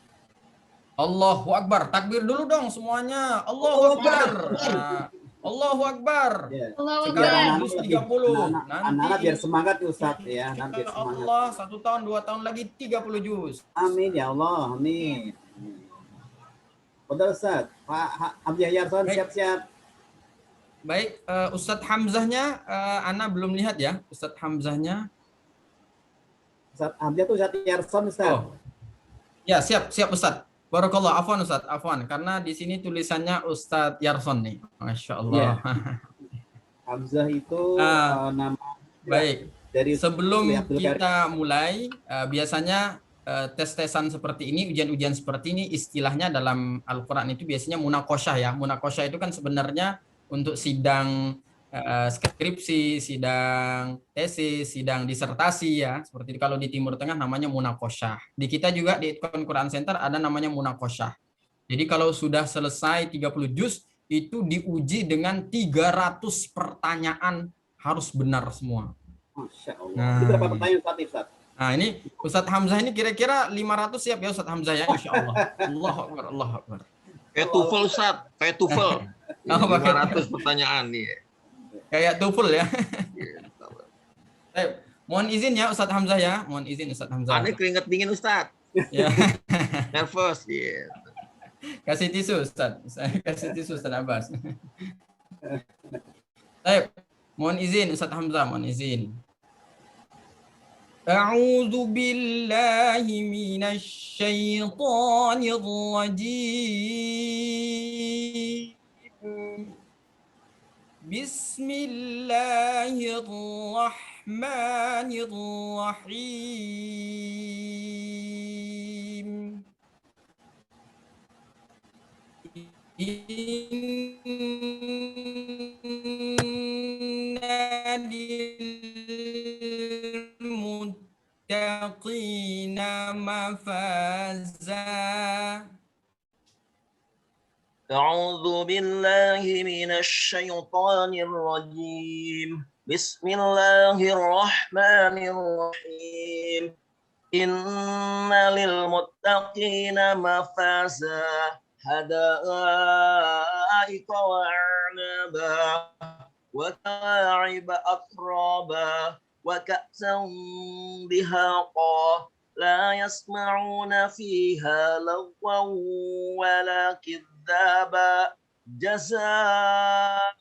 Allahu Akbar. Takbir dulu dong semuanya. Allahu Akbar. Allahu Akbar. Ya. Allahu Sekarang Akbar. juz 30. Anak-anak biar semangat Ustaz ya. Biar semangat. Allah 1 tahun 2 tahun lagi 30 juz. Amin ya Allah. Amin. Udah Ustaz. Pak Hamzah Yarson siap-siap. Baik, Ustadz Hamzahnya Ana belum lihat ya. Ustadz Hamzahnya. Ustaz Hamzah tuh Ustaz Yarson Ustaz. Oh. Ya, siap Ustadz. Barakallah, afwan Ustadz, afwan. Karena di sini tulisannya Ustadz Yarson nih. Masya Allah. Ya. Hamzah itu nama. Baik. Dari sebelum kita mulai, biasanya tes-tesan seperti ini, ujian-ujian seperti ini, istilahnya dalam Al-Quran itu biasanya munakosyah ya. Munakosyah itu kan sebenarnya untuk sidang skripsi, sidang tesis, sidang disertasi ya. Seperti kalau di Timur Tengah namanya munakosyah. Di kita juga di Quran Center ada namanya munakosyah. Jadi kalau sudah selesai 30 juz, itu diuji dengan 300 pertanyaan harus benar semua. Masya Allah. Itu berapa pertanyaan Ustaz? Nah ini Ustadz Hamzah ini kira-kira 500 siap ya Ustadz Hamzah ya, insya Allah. Allahu Akbar. Kayak TOEFL Ustaz, kayak TOEFL. 500 pertanyaan nih. Kayak TOEFL ya. Mohon izin ya Ustadz Hamzah ya. Mohon izin Ustadz Hamzah. Aneh keringet dingin Ustadz. Ya. Nervous. Yeah. Kasih tisu Ustadz. Saya kasih tisu Ustadz Abbas. Mohon izin Ustadz Hamzah, mohon izin. A'udzu billahi minasy syaithanir rajim. Bismillahirrahmanirrahim. Inna lilmuttaqina mafaza. أعوذ بالله من الشيطان الرجيم بسم الله الرحمن الرحيم إن للمتقين مفازا حدائق وأعنابا وكواعب أترابا وكأسا دهاقا لا يسمعون فيها لغوا ولا كذابا جزاء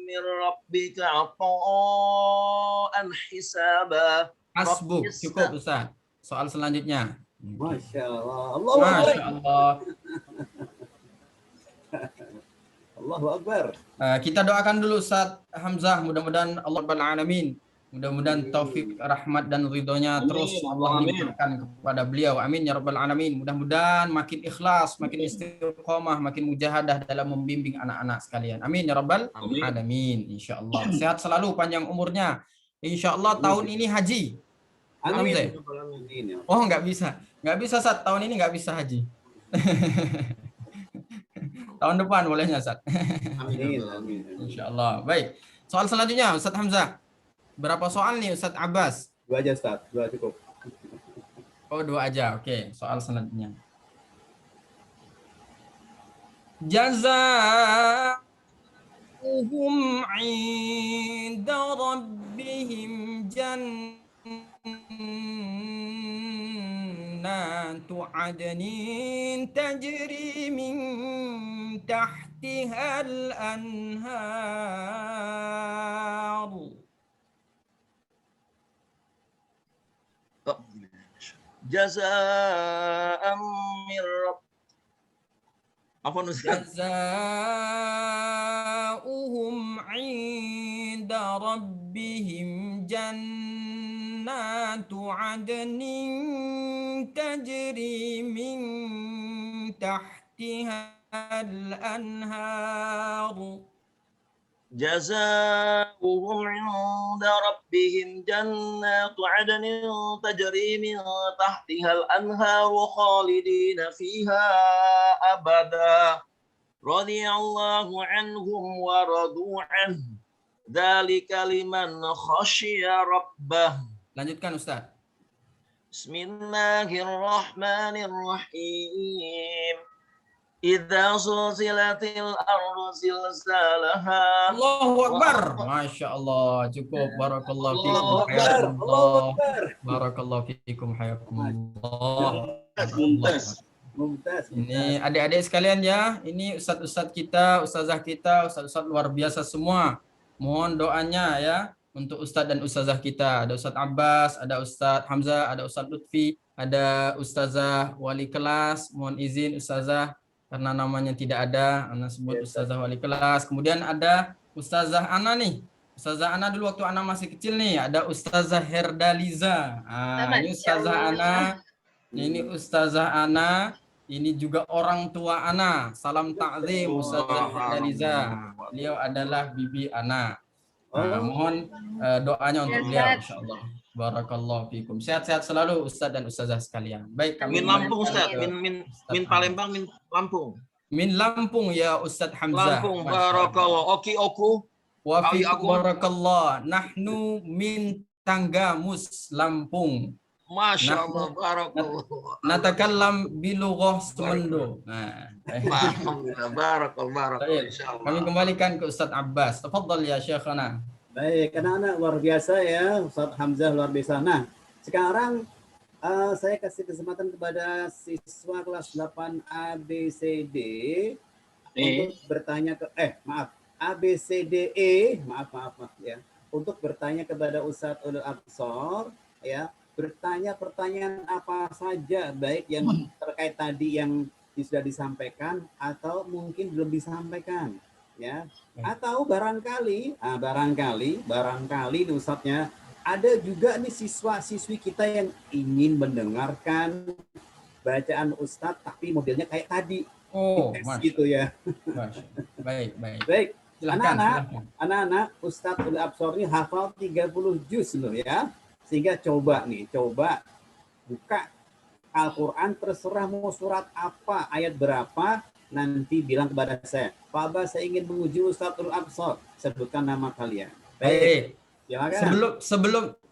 من ربك عطاء حسابا. Hasbuk, cukup Ustaz. Soal selanjutnya. Masya Allah. Allahu Akbar. Masya Allah. Allahu Akbar. Kita doakan dulu Ustaz Hamzah, mudah-mudahan Allah Rabbal Alamin, mudah-mudahan taufik, rahmat dan ridhonya terus Allah limpahkan kepada beliau. Amin ya Rabbal Alamin. Mudah-mudahan makin ikhlas, makin istiqomah, makin mujahadah dalam membimbing anak-anak sekalian. Amin ya Rabbal Alamin. Insyaallah. Sehat selalu, panjang umurnya. Insyaallah tahun ini haji. Amin. Oh, nggak bisa Ustaz, tahun ini nggak bisa haji. Tahun depan bolehnya Ustaz. Amin. Amin. Insyaallah. Baik. Soal selanjutnya Ustaz Hamzah. Berapa soal nih Ustaz Abbas? 2 aja Ustaz, 2 cukup. Oh, 2 aja. Oke, soal selanjutnya. Jazaohum 'inda rabbihim jannatu 'adnin tajri min tahtihal anhar. Jazaan min rabb. Apa Ustaz? Jazaohum 'inda rabbihim jannatu 'adnin tajri min tahtihal anhar. جزاؤهم عند ربهم جنات عدن تجري من تحتها الأنهار خالدين فيها أبدا رضي الله عنهم ورضوا عنه ذلك لمن خشي ربه. Lanjutkan Ustaz. Bismillahirrahmanirrahim. Idza zulzilatil ardu zilzalaha. Allahu Akbar. Masya Allah. Cukup. Barakallahu fikum. Allahu Akbar. Allahu Akbar. Barakallahu fikum. Hayakumullah. Mumtaz. Ini adik-adik sekalian ya. Ini ustadz-ustadz kita, ustazah kita, ustadz-ustadz luar biasa semua. Mohon doanya ya untuk ustadz dan ustazah kita. Ada Ustadz Abbas, ada Ustadz Hamzah, ada Ustadz Lutfi, ada ustazah wali kelas. Mohon izin ustazah karena namanya tidak ada, Ana sebut ustazah wali kelas. Kemudian ada ustazah Ana nih. Ustazah Ana dulu waktu Ana masih kecil nih, ada Ustazah Herdaliza. Ini ustazah Ana. Ini ustazah Ana. Ini juga orang tua Ana. Salam takzim Ustazah Herdaliza. Beliau adalah bibi Ana. Mohon doanya untuk beliau insyaallah. Barakallahu fikum. Sehat-sehat selalu Ustaz dan Ustazah sekalian. Baik, kami Min Lampung Ustaz, min Palembang, min Lampung. Min Lampung ya Ustaz Hamzah. Lampung, barakallah. Oki oku. Wa fiikum barakallah. Nahnu min Tanggamus Lampung. Masya Allah, barakallah. Natakallam bilughah Sumendo. Barakallah, insyaallah. Kami kembalikan ke Ustaz Abbas. Tafadhal ya Syekhana. Baik, anak-anak luar biasa ya, Ustaz Hamzah luar biasa. Nah, sekarang saya kasih kesempatan kepada siswa kelas 8 ABCD untuk bertanya ke ABCDE, maaf ya, untuk bertanya kepada Ustaz Ulul Absor ya, bertanya pertanyaan apa saja baik yang terkait tadi yang sudah disampaikan atau mungkin belum disampaikan ya, atau barangkali nih Ustadznya ada juga nih siswa-siswi kita yang ingin mendengarkan bacaan Ustadz tapi modelnya kayak tadi Oh, Tes Masya, gitu ya. Masya. Baik, baik. Baik, Silahkan, anak-anak, silahkan. anak-anak Ustadz Ul Absor ini hafal 30 juz loh ya. Sehingga coba buka Al-Quran, terserah mau surat apa, ayat berapa, nanti bilang kepada saya, Pak Abbas, saya ingin menguji Ustadz Ul Absor, sebutkan nama kalian. Baik. Silakan.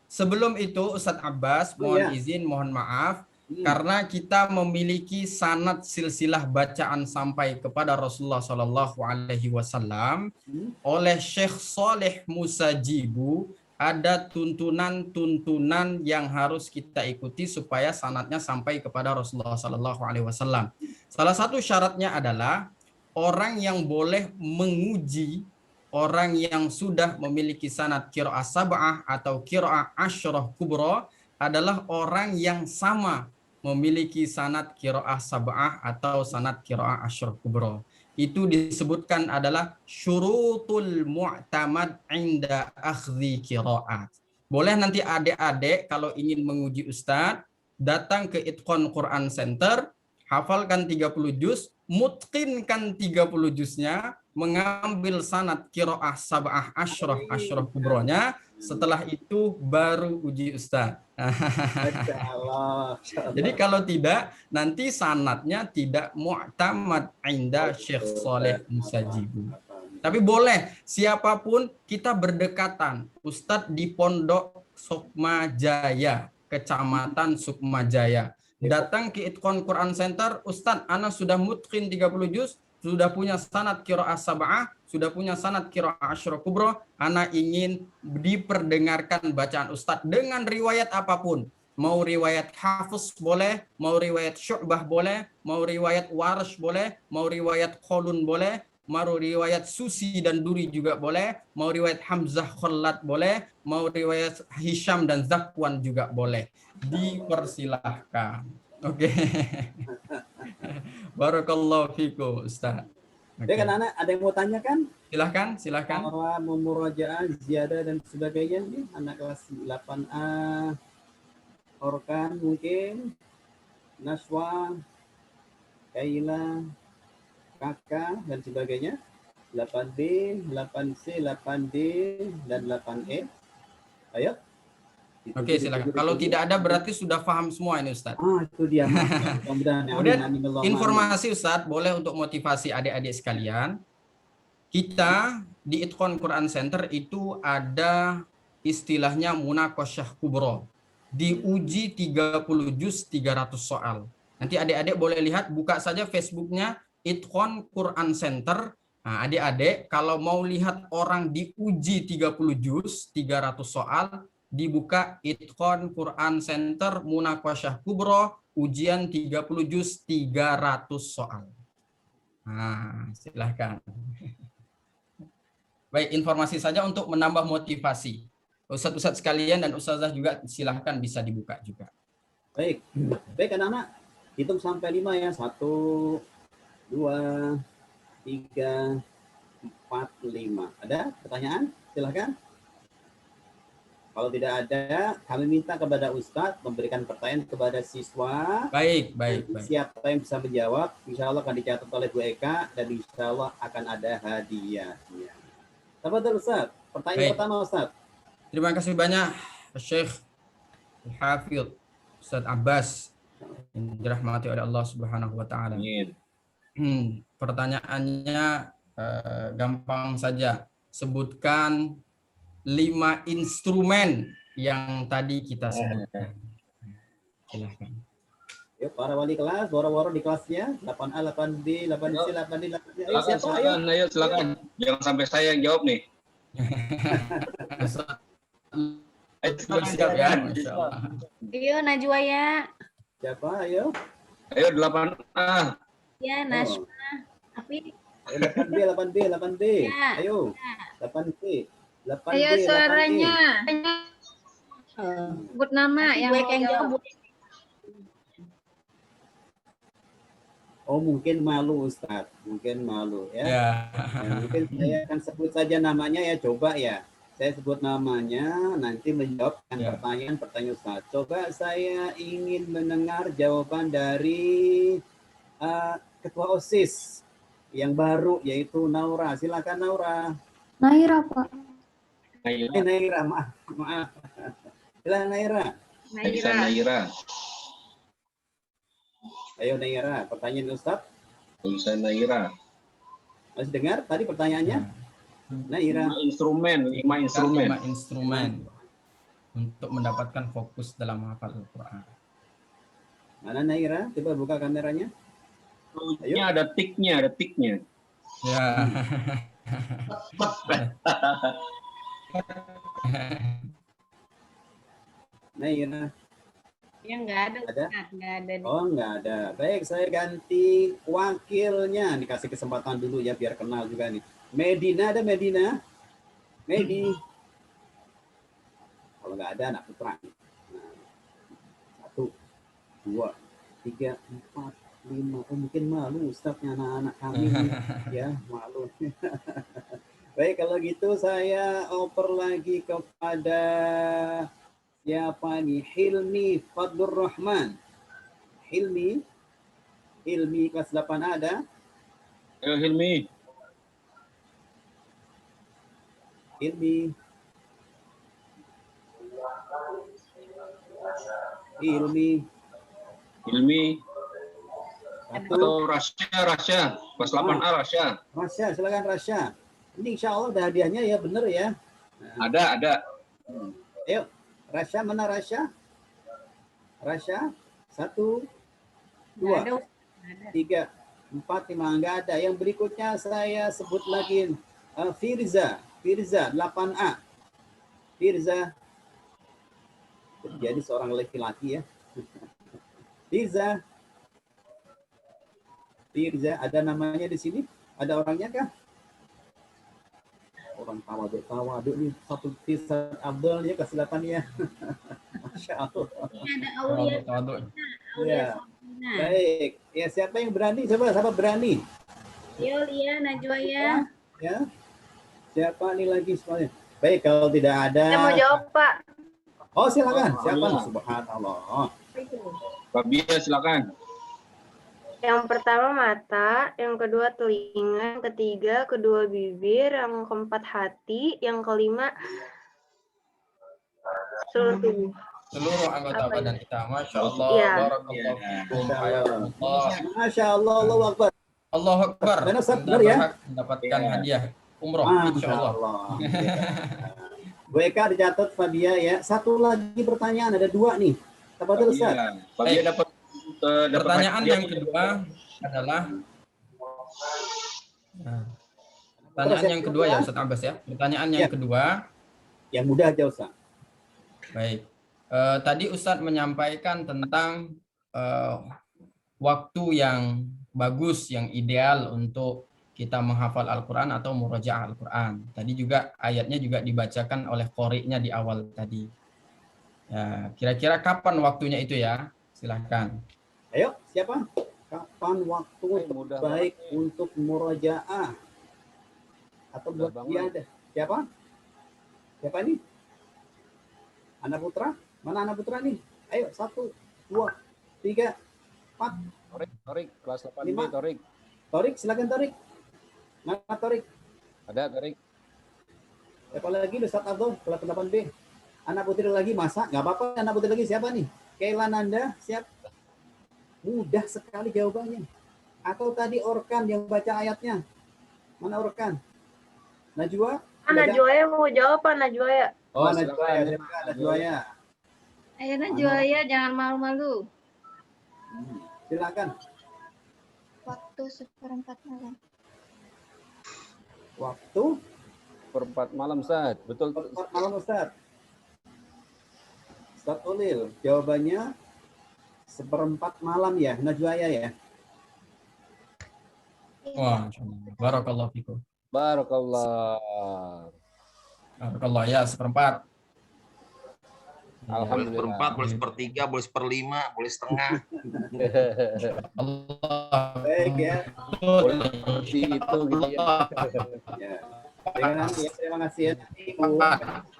Sebelum itu Ustadz Abbas, Oh, mohon ya. izin, mohon maaf, karena kita memiliki sanad silsilah bacaan sampai kepada Rasulullah Shallallahu Alaihi Wasallam oleh Syekh Saleh Musajibu, ada tuntunan-tuntunan yang harus kita ikuti supaya sanadnya sampai kepada Rasulullah Shallallahu Alaihi Wasallam. Salah satu syaratnya adalah orang yang boleh menguji, orang yang sudah memiliki sanad qiraah sab'ah atau qiraah asyrah kubra adalah orang yang sama memiliki sanad qiraah sab'ah atau sanad qiraah asyrah kubra. Itu disebutkan adalah syurutul mu'tamad inda akhdhi qiraat. Boleh nanti adik-adik kalau ingin menguji Ustadz, datang ke Itqan Quran Center, hafalkan 30 juz, mutqinkan 30 juznya, mengambil sanad qiraah sab'ah asyrah kubronya, setelah itu baru uji Ustaz. Masya Allah. Jadi kalau tidak, nanti sanadnya tidak mu'tamad inda Syekh Saleh Musajibu. Tapi boleh, siapapun kita berdekatan. Ustadz di Pondok Sukma Jaya, Kecamatan Sukma Jaya. Datang ke Itqan Quran Center, Ustadz, ana sudah mutqin 30 juz, sudah punya sanad qiraah sab'ah, sudah punya sanad qiraah asyrah kubra, ana ingin diperdengarkan bacaan Ustadz dengan riwayat apapun. Mau riwayat Hafiz boleh, mau riwayat Syu'bah boleh, mau riwayat Warsh boleh, mau riwayat Qolun boleh, mau riwayat Susi dan Duri juga boleh, mau riwayat Hamzah Khallat boleh, mau riwayat Hisham dan Zakwan juga boleh. Dipersilahkan. Oke. Barakallahu fikum, Ustaz. Ya kan anak, ada yang mau tanya kan? Silahkan. Orang mau murajaah, ziyadah dan sebagainya nih, anak kelas 8A, Orkan mungkin, Naswa, Kaila, Kakak dan sebagainya. 8B, 8C, 8D, dan 8E. Ayo. Oke, silakan. Kalau tidak ada berarti sudah paham semua ini, Ustaz. Itu dia. Kemudian informasi Ustaz, boleh untuk motivasi adik-adik sekalian. Kita di Itqan Quran Center itu ada istilahnya munaqasyah kubra. Diuji 30 juz 300 soal. Nanti adik-adik boleh lihat, buka saja Facebooknya Itqan Quran Center. Nah, adik-adik kalau mau lihat orang diuji 30 juz 300 soal, dibuka Itqan Quran Center munaqasyah kubra, ujian 30 juz 300 soal. Nah, silahkan. Baik, informasi saja untuk menambah motivasi. Ustadz-ustadz sekalian dan ustazah juga silahkan bisa dibuka juga. Baik anak-anak, hitung sampai 5 ya. 1, 2, 3, 4, 5. Ada pertanyaan? Silahkan. Kalau tidak ada, kami minta kepada Ustadz memberikan pertanyaan kepada siswa. Baik. Siapa yang bisa menjawab, insya Allah akan dicatat oleh Bu Eka dan insya Allah akan ada hadiahnya. Tafadhol Ustadz. Pertanyaan pertama Ustadz. Terima kasih banyak Syekh Hafidh Ustadz Abbas yang dirahmati oleh Allah Subhanahu wa taala. Pertanyaannya gampang saja. Sebutkan 5 instrumen yang tadi kita sebutkan. Silahkan. Yuk, para wali kelas, waro-waro di kelasnya, 8A, 8B, 8C, 8D, 8D. Ayo, silakan. Jangan sampai saya yang jawab nih. Siap ya, Masya Allah. Ayo Najwa ya. Siapa? Ayo. Ayo 8A. Ya, Najwa. Afi. 8B. Ya. Ayo. 8B. 8B. Ayo suaranya. Sebut nama yang Gue yang jawab. Oh, mungkin malu Ustadz. Mungkin malu ya. Ya. Mungkin saya akan sebut saja namanya ya. Coba ya. Saya sebut namanya, nanti menjawabkan pertanyaan Ustadz. Coba saya ingin mendengar jawaban dari ketua OSIS yang baru yaitu Naura. Silakan Naura. Naira, Pak. Naira, maaf. Silakan Naira. Bisa Naira. Ayo Naira, pertanyaan Ustaz. Bisa Naira. Masih dengar tadi pertanyaannya? Naira. 5 instrumen. Lima instrumen untuk mendapatkan fokus dalam menghafal Al-Quran. Mana Naira? Coba buka kameranya. Ini ada tiknya. Ya. Naira. Ya nggak ada. Ada? Ustaz. Nggak ada. Oh, nggak ada. Baik, saya ganti wakilnya. Dikasih kesempatan dulu ya, biar kenal juga nih. Medina, ada Medina? Medi. Kalau nggak ada, anak putra. Nah, 1, 2, 3, 4, 5. Oh, mungkin malu Ustaznya anak-anak kami. Ya, malu. Baik, kalau gitu saya oper lagi kepada siapa nih? Hilmi Fadlur Rahman. Hilmi kelas 8 ada. Ayo Hilmi. Hilmi. Satu. Atau Rasya. Kelas 8A Rasya. Rasya, silakan Rasya. Ini insya Allah ada hadiahnya ya, bener ya. Ada. Ayo, Rasya, mana Rasya? Rasya, 1, 2, 3, 4, 5, enggak ada. Yang berikutnya saya sebut lagi Firza 8A. Firza. Jadi seorang laki-laki ya. Firza, ada namanya di sini? Ada orangnya kah? Orang tawaduk nih, satu Firza Abdul ya, kelas 8 ya. Masya Allah. Ini ada Aulia. Ya. Baik. Ya, siapa yang berani? Coba, siapa berani? Yo, Lia, Najwa ya. Ya. Siapa nih lagi semuanya? Baik, kalau tidak ada. Saya mau jawab, Pak. Oh, silakan. Siapa? Subhanallah. Pak Bia silakan. Yang pertama mata, yang kedua telinga, yang ketiga kedua bibir, yang keempat hati, yang kelima seluruh tubuh. Seluruh anggota Apa badan ini? kita. Masya Allah. Iya. Barakallahu fikum. Hayatullah. Masya Allah, Allahu Akbar. Allahu Akbar. Benar, Ustaz, Anda benar ya? berhak mendapatkan hadiah umroh, Masya insya Allah. Allah. Bu Eka dicatat Fabia ya. Satu lagi pertanyaan, ada 2 nih. Tafadhol Ustaz. Pak Bia dapat Pertanyaan hadiah. yang kedua adalah pertanyaan yang kedua ya Ustaz Abbas ya. Pertanyaan yang kedua. Yang mudah aja Ustaz. Baik. Tadi Ustadz menyampaikan tentang waktu yang bagus, yang ideal untuk kita menghafal Al-Quran atau murojaah Al-Quran. Tadi juga ayatnya juga dibacakan oleh qori'nya di awal tadi. Ya, kira-kira kapan waktunya itu ya? Silahkan. Ayo, siapa? Kapan waktu terbaik untuk murojaah? Atau buat dia ada? Siapa? Siapa nih? Anak putra? Mana anak putra nih? Ayo, 1, 2, 3, 4. Torik, kelas 8B, 5. Torik. Torik, silakan Torik. Mana Torik? Ada, Torik. Siapa lagi? Ustaz Abdul, kelas 8B. Anak putri lagi, masa? Nggak apa-apa, anak putri lagi siapa nih? Kaila Nanda, siap? Mudah sekali jawabannya. Atau tadi Orkan yang baca ayatnya. Mana Orkan? Najwa? Najwa ya mau jawab, Pak Najwa ya. Oh, Najwa ya, Najwa ya. Ayo Najwa ya, jangan malu-malu. Silakan. Waktu 1/4 malam. Waktu 1/4 malam, Ustaz. Betul. 1/4 malam, Ustaz. Ustaz Ulil, jawabannya 1/4 malam ya, Najwa ya. Wah, barakallahu fikum. Barakallah. Barakallah ya, 1/4. Boleh Alhamdulillah. 1/4, boleh 1/3, boleh 1/5, boleh setengah. Allah. Baik ya. Boleh seperti itu gitu ya. Ya. Terima kasih ya. Ibu.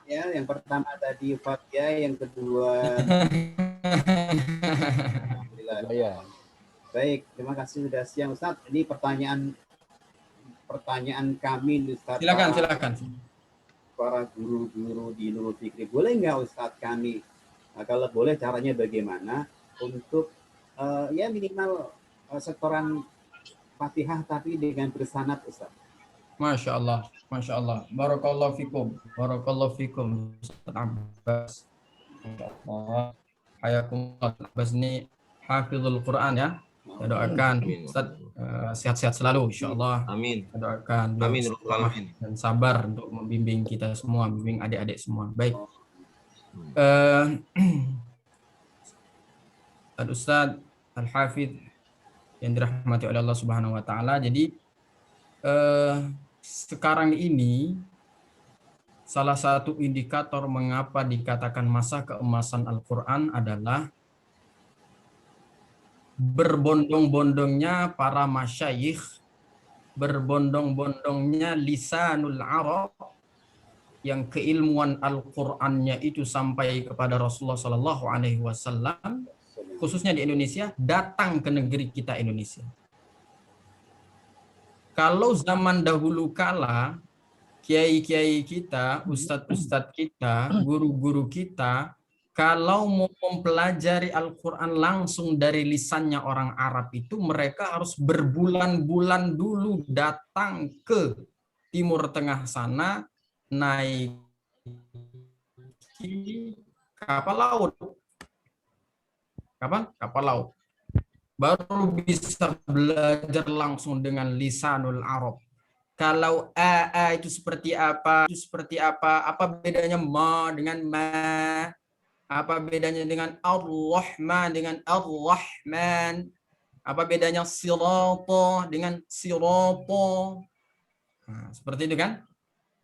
Ya, yang pertama tadi Fatia, yang kedua Alhamdulillah. Ya. Baik, terima kasih sudah siang Ustaz. Ini pertanyaan kami Ustaz. Silakan. Para guru-guru di Nurul Fikri. Boleh nggak Ustaz kami, kalau boleh caranya bagaimana untuk ya minimal setoran Fatihah tapi dengan bersanad Ustaz. Masya Allah. Barakallahu fikum. Ustaz Abbas. Masya Allah. Hayakumullah. Abbas ini hafizul Quran ya. Saya doakan Ustaz sehat-sehat selalu insyaallah. Amin. Saya doakan Amin. dan sabar untuk membimbing kita semua, membimbing adik-adik semua. Baik. Al-Ustaz Al-Hafidh yang dirahmati oleh Allah Subhanahu wa taala. Jadi sekarang ini salah satu indikator mengapa dikatakan masa keemasan Al-Qur'an adalah berbondong-bondongnya para masyayikh, berbondong-bondongnya lisanul Arab yang keilmuan Al-Qur'annya itu sampai kepada Rasulullah Shallallahu Alaihi Wasallam, khususnya di Indonesia, datang ke negeri kita Indonesia. Kalau zaman dahulu kala, kiai-kiai kita, ustadz-ustadz kita, guru-guru kita, kalau mau mempelajari Al-Quran langsung dari lisannya orang Arab itu, mereka harus berbulan-bulan dulu datang ke Timur Tengah sana, naik kapal laut. Kapal laut. Baru bisa belajar langsung dengan lisanul Arab. Kalau a itu seperti apa, apa bedanya ma dengan ma, apa bedanya dengan ar-Rahman dengan ar-Rahman, apa bedanya sirata dengan sirata. Nah, seperti itu kan?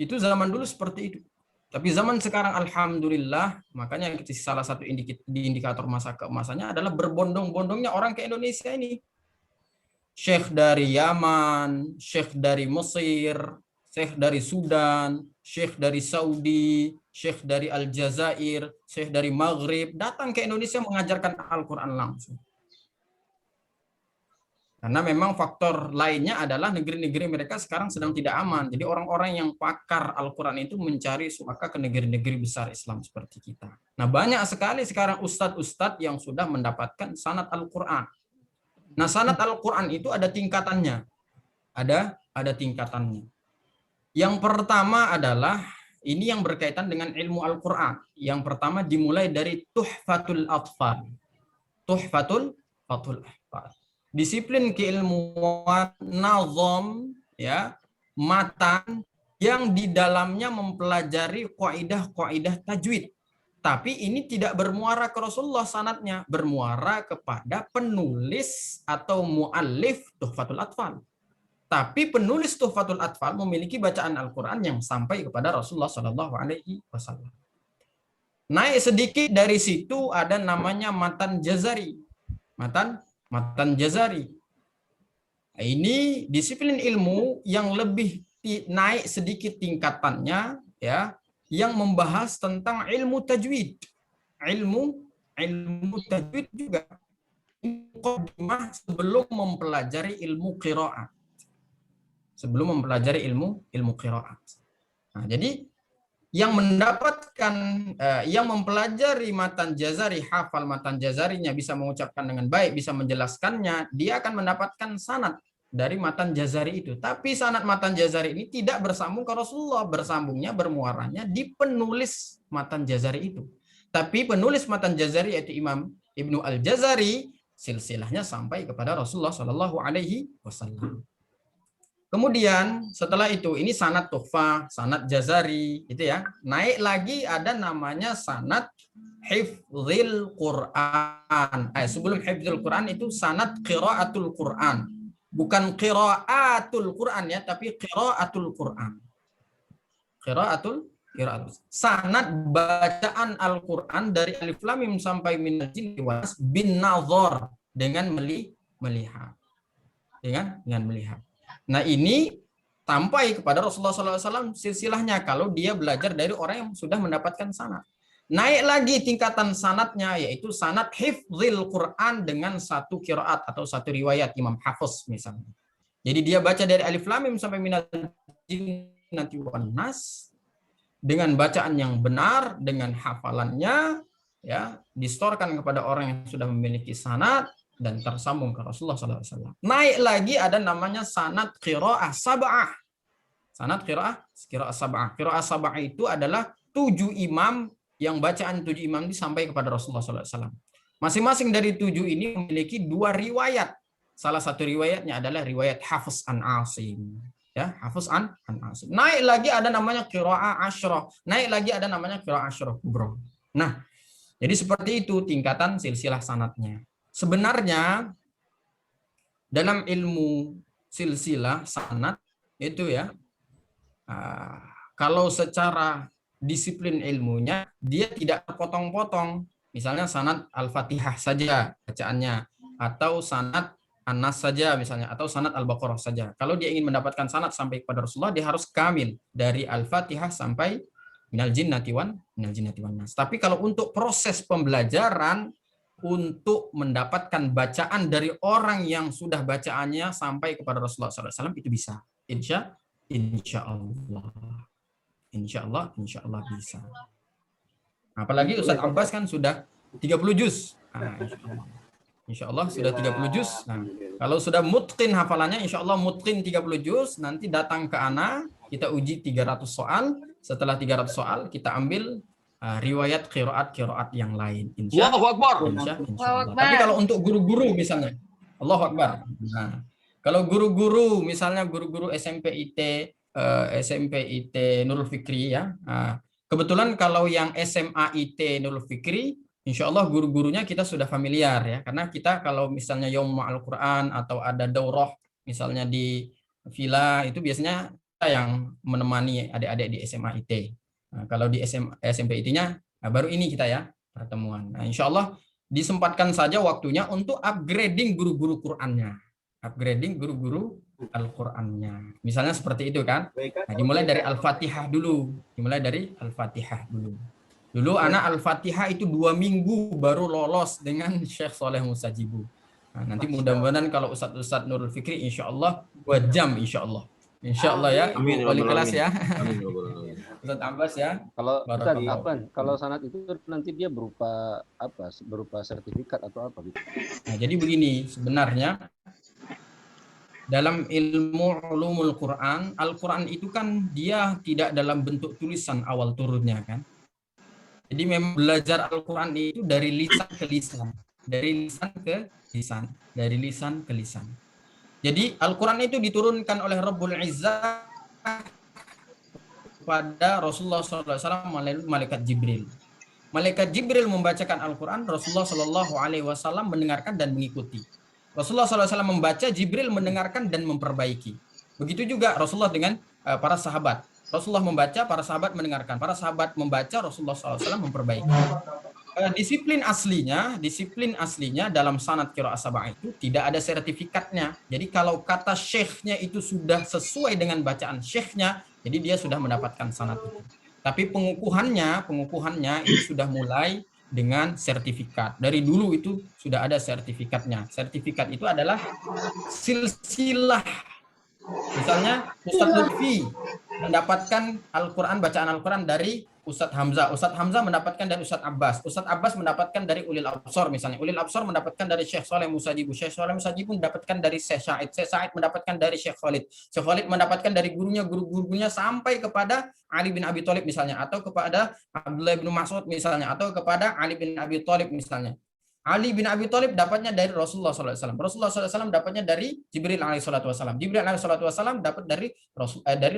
Itu zaman dulu seperti itu. Tapi zaman sekarang alhamdulillah, makanya salah satu indikator masa keemasannya adalah berbondong-bondongnya orang ke Indonesia ini. Syekh dari Yaman, syekh dari Mesir, syekh dari Sudan, syekh dari Saudi, syekh dari Aljazair, syekh dari Maghrib, datang ke Indonesia mengajarkan Al-Quran langsung. Karena memang faktor lainnya adalah negeri-negeri mereka sekarang sedang tidak aman. Jadi orang-orang yang pakar Al-Quran itu mencari suaka ke negeri-negeri besar Islam seperti kita. Nah, banyak sekali sekarang ustadz-ustadz yang sudah mendapatkan sanad Al-Quran. Nah, sanad Al-Quran itu ada tingkatannya. Ada tingkatannya. Yang pertama adalah ini yang berkaitan dengan ilmu Al-Quran. Yang pertama dimulai dari Tuhfatul Atfal. Tuhfatul Atfal. Disiplin keilmuan nazam, ya, matan yang di dalamnya mempelajari kaidah-kaidah tajwid. Tapi ini tidak bermuara ke Rasulullah sanadnya, bermuara kepada penulis atau muallif Tuhfatul Atfal. Tapi penulis Tuhfatul Atfal memiliki bacaan Al-Quran yang sampai kepada Rasulullah Shallallahu Alaihi Wasallam. Naik sedikit dari situ ada namanya Matan Jazari. Matan Jazari. Ini disiplin ilmu yang lebih naik sedikit tingkatannya, ya, yang membahas tentang ilmu tajwid. Ilmu tajwid juga sebelum mempelajari ilmu qiraat. Sebelum mempelajari ilmu qiraat. Nah, jadi yang mendapatkan, yang mempelajari Matan Jazari, hafal Matan Jazarinya, bisa mengucapkan dengan baik, bisa menjelaskannya, dia akan mendapatkan sanad dari Matan Jazari itu. Tapi sanad Matan Jazari ini tidak bersambung ke Rasulullah, bersambungnya, bermuaranya di penulis Matan Jazari itu. Tapi penulis Matan Jazari yaitu Imam Ibnu Al-Jazari, silsilahnya sampai kepada Rasulullah Shallallahu Alaihi Wasallam. Kemudian setelah itu ini sanad Tuhfah, sanad Jazari, itu ya. Naik lagi ada namanya sanad Hifdzil Quran. Sebelum Hifdzil Quran itu sanad Qiraatul Quran. Bukan Qiraatul Quran ya, tapi Qiraatul Quran. Qiraatul. Sanad bacaan Al-Quran dari Alif Lam Mim sampai Minal Jinni wan Nas bin nazar, dengan melihat. Dengan melihat. Nah, ini sampai kepada Rasulullah SAW silsilahnya kalau dia belajar dari orang yang sudah mendapatkan sanad. Naik lagi tingkatan sanadnya, yaitu sanad hifzil Quran dengan satu qiraat atau satu riwayat Imam Hafiz misalnya. Jadi dia baca dari alif lam mim sampai minal jinnati wan nas dengan bacaan yang benar, dengan hafalannya, ya, distorkan kepada orang yang sudah memiliki sanad dan tersambung ke Rasulullah SAW. Naik lagi ada namanya sanad qiraah sab'ah. Sanad qiraah sab'ah. Qiraah sab'ah itu adalah 7 imam yang bacaan 7 imam ini sampai kepada Rasulullah SAW. Masing-masing dari 7 ini memiliki 2 riwayat. Salah satu riwayatnya adalah riwayat Hafiz an Asim. Ya, Hafiz an Asim. Naik lagi ada namanya qiraah asyrah. Naik lagi ada namanya qiraah asyrah kubra. Nah, jadi seperti itu tingkatan silsilah sanadnya. Sebenarnya dalam ilmu silsilah sanad itu ya, kalau secara disiplin ilmunya dia tidak terpotong-potong. Misalnya sanad Al-Fatihah saja bacaannya, atau sanad An-Nas saja misalnya, atau sanad Al-Baqarah saja. Kalau dia ingin mendapatkan sanad sampai kepada Rasulullah, dia harus kamil dari Al-Fatihah sampai minal jinnati wan nas. Tapi kalau untuk proses pembelajaran untuk mendapatkan bacaan dari orang yang sudah bacaannya sampai kepada Rasulullah SAW itu bisa. Insya Allah bisa. Apalagi Ustaz Abbas kan sudah 30 juz. Insya Allah sudah 30 juz. Nah, kalau sudah mutqin hafalannya, insya Allah mutqin 30 juz, nanti datang ke ana, kita uji 300 soal. Setelah 300 soal, kita ambil riwayat qiraat yang lain. Insya Allah. Tapi kalau untuk guru-guru misalnya, Allahu Akbar. Nah, kalau guru-guru, misalnya guru-guru SMP IT Nurul Fikri ya. Kebetulan kalau yang SMA IT Nurul Fikri, insya Allah guru-gurunya kita sudah familiar ya. Karena kita kalau misalnya Yaum Al-Quran atau ada daurah misalnya di villa, itu biasanya kita yang menemani adik-adik di SMA IT. Nah, kalau di SMP IT-nya, baru ini kita ya pertemuan. Nah, insya Allah disempatkan saja waktunya untuk upgrading guru-guru Qur'annya. Upgrading guru-guru Al-Qur'annya. Misalnya seperti itu kan. Nah, dimulai dari Al-Fatihah dulu. Dulu anak Al-Fatihah itu 2 minggu baru lolos dengan Syekh Soleh Musajibu. Nah, nanti mudah-mudahan kalau Ustadz Nurul Fikri insya Allah 2 jam insya Allah. Insya Allah ya. Amin. Wali kelas ya. Amin. Ustadz Abbas ya. Kalau Ustadz, kalau sanad itu nanti dia berupa apa? Berupa sertifikat atau apa gitu? Nah, jadi begini, sebenarnya dalam ilmu ulumul Quran, Al-Quran itu kan dia tidak dalam bentuk tulisan awal turunnya kan. Jadi memang belajar Al-Quran itu dari lisan ke lisan. Dari lisan ke lisan. Jadi Al-Quran itu diturunkan oleh Rabbul Izzah kepada Rasulullah SAW melalui malaikat Jibril. Malaikat Jibril membacakan Al-Quran, Rasulullah SAW mendengarkan dan mengikuti. Rasulullah SAW membaca, Jibril mendengarkan dan memperbaiki. Begitu juga Rasulullah dengan para sahabat. Rasulullah membaca, para sahabat mendengarkan. Para sahabat membaca, Rasulullah SAW memperbaiki. Disiplin aslinya dalam sanad qiraah sab'ah itu tidak ada sertifikatnya. Jadi kalau kata syekhnya itu sudah sesuai dengan bacaan syekhnya, jadi dia sudah mendapatkan sanad itu. Tapi pengukuhannya itu sudah mulai dengan sertifikat. Dari dulu itu sudah ada sertifikatnya. Sertifikat itu adalah silsilah. Misalnya Ustadz Lutfi mendapatkan Al-Quran, bacaan Al-Quran dari Ustadz Hamzah. Ustadz Hamzah mendapatkan dari Ustadz Abbas. Ustadz Abbas mendapatkan dari Ulil Absor misalnya. Ulil Absor mendapatkan dari Syekh Soleh Musajibu. Syekh Soleh Musajibu mendapatkan dari Syekh Said. Syekh Said mendapatkan dari Syekh Khalid. Syekh Khalid mendapatkan dari guru-gurunya sampai kepada Ali bin Abi Thalib misalnya. Atau kepada Abdullah bin Mas'ud misalnya. Atau kepada Ali bin Abi Thalib misalnya. Ali bin Abi Thalib dapatnya dari Rasulullah SAW. Rasulullah SAW dapatnya dari Jibril alaihissalam. Jibril alaihissalam dapat dari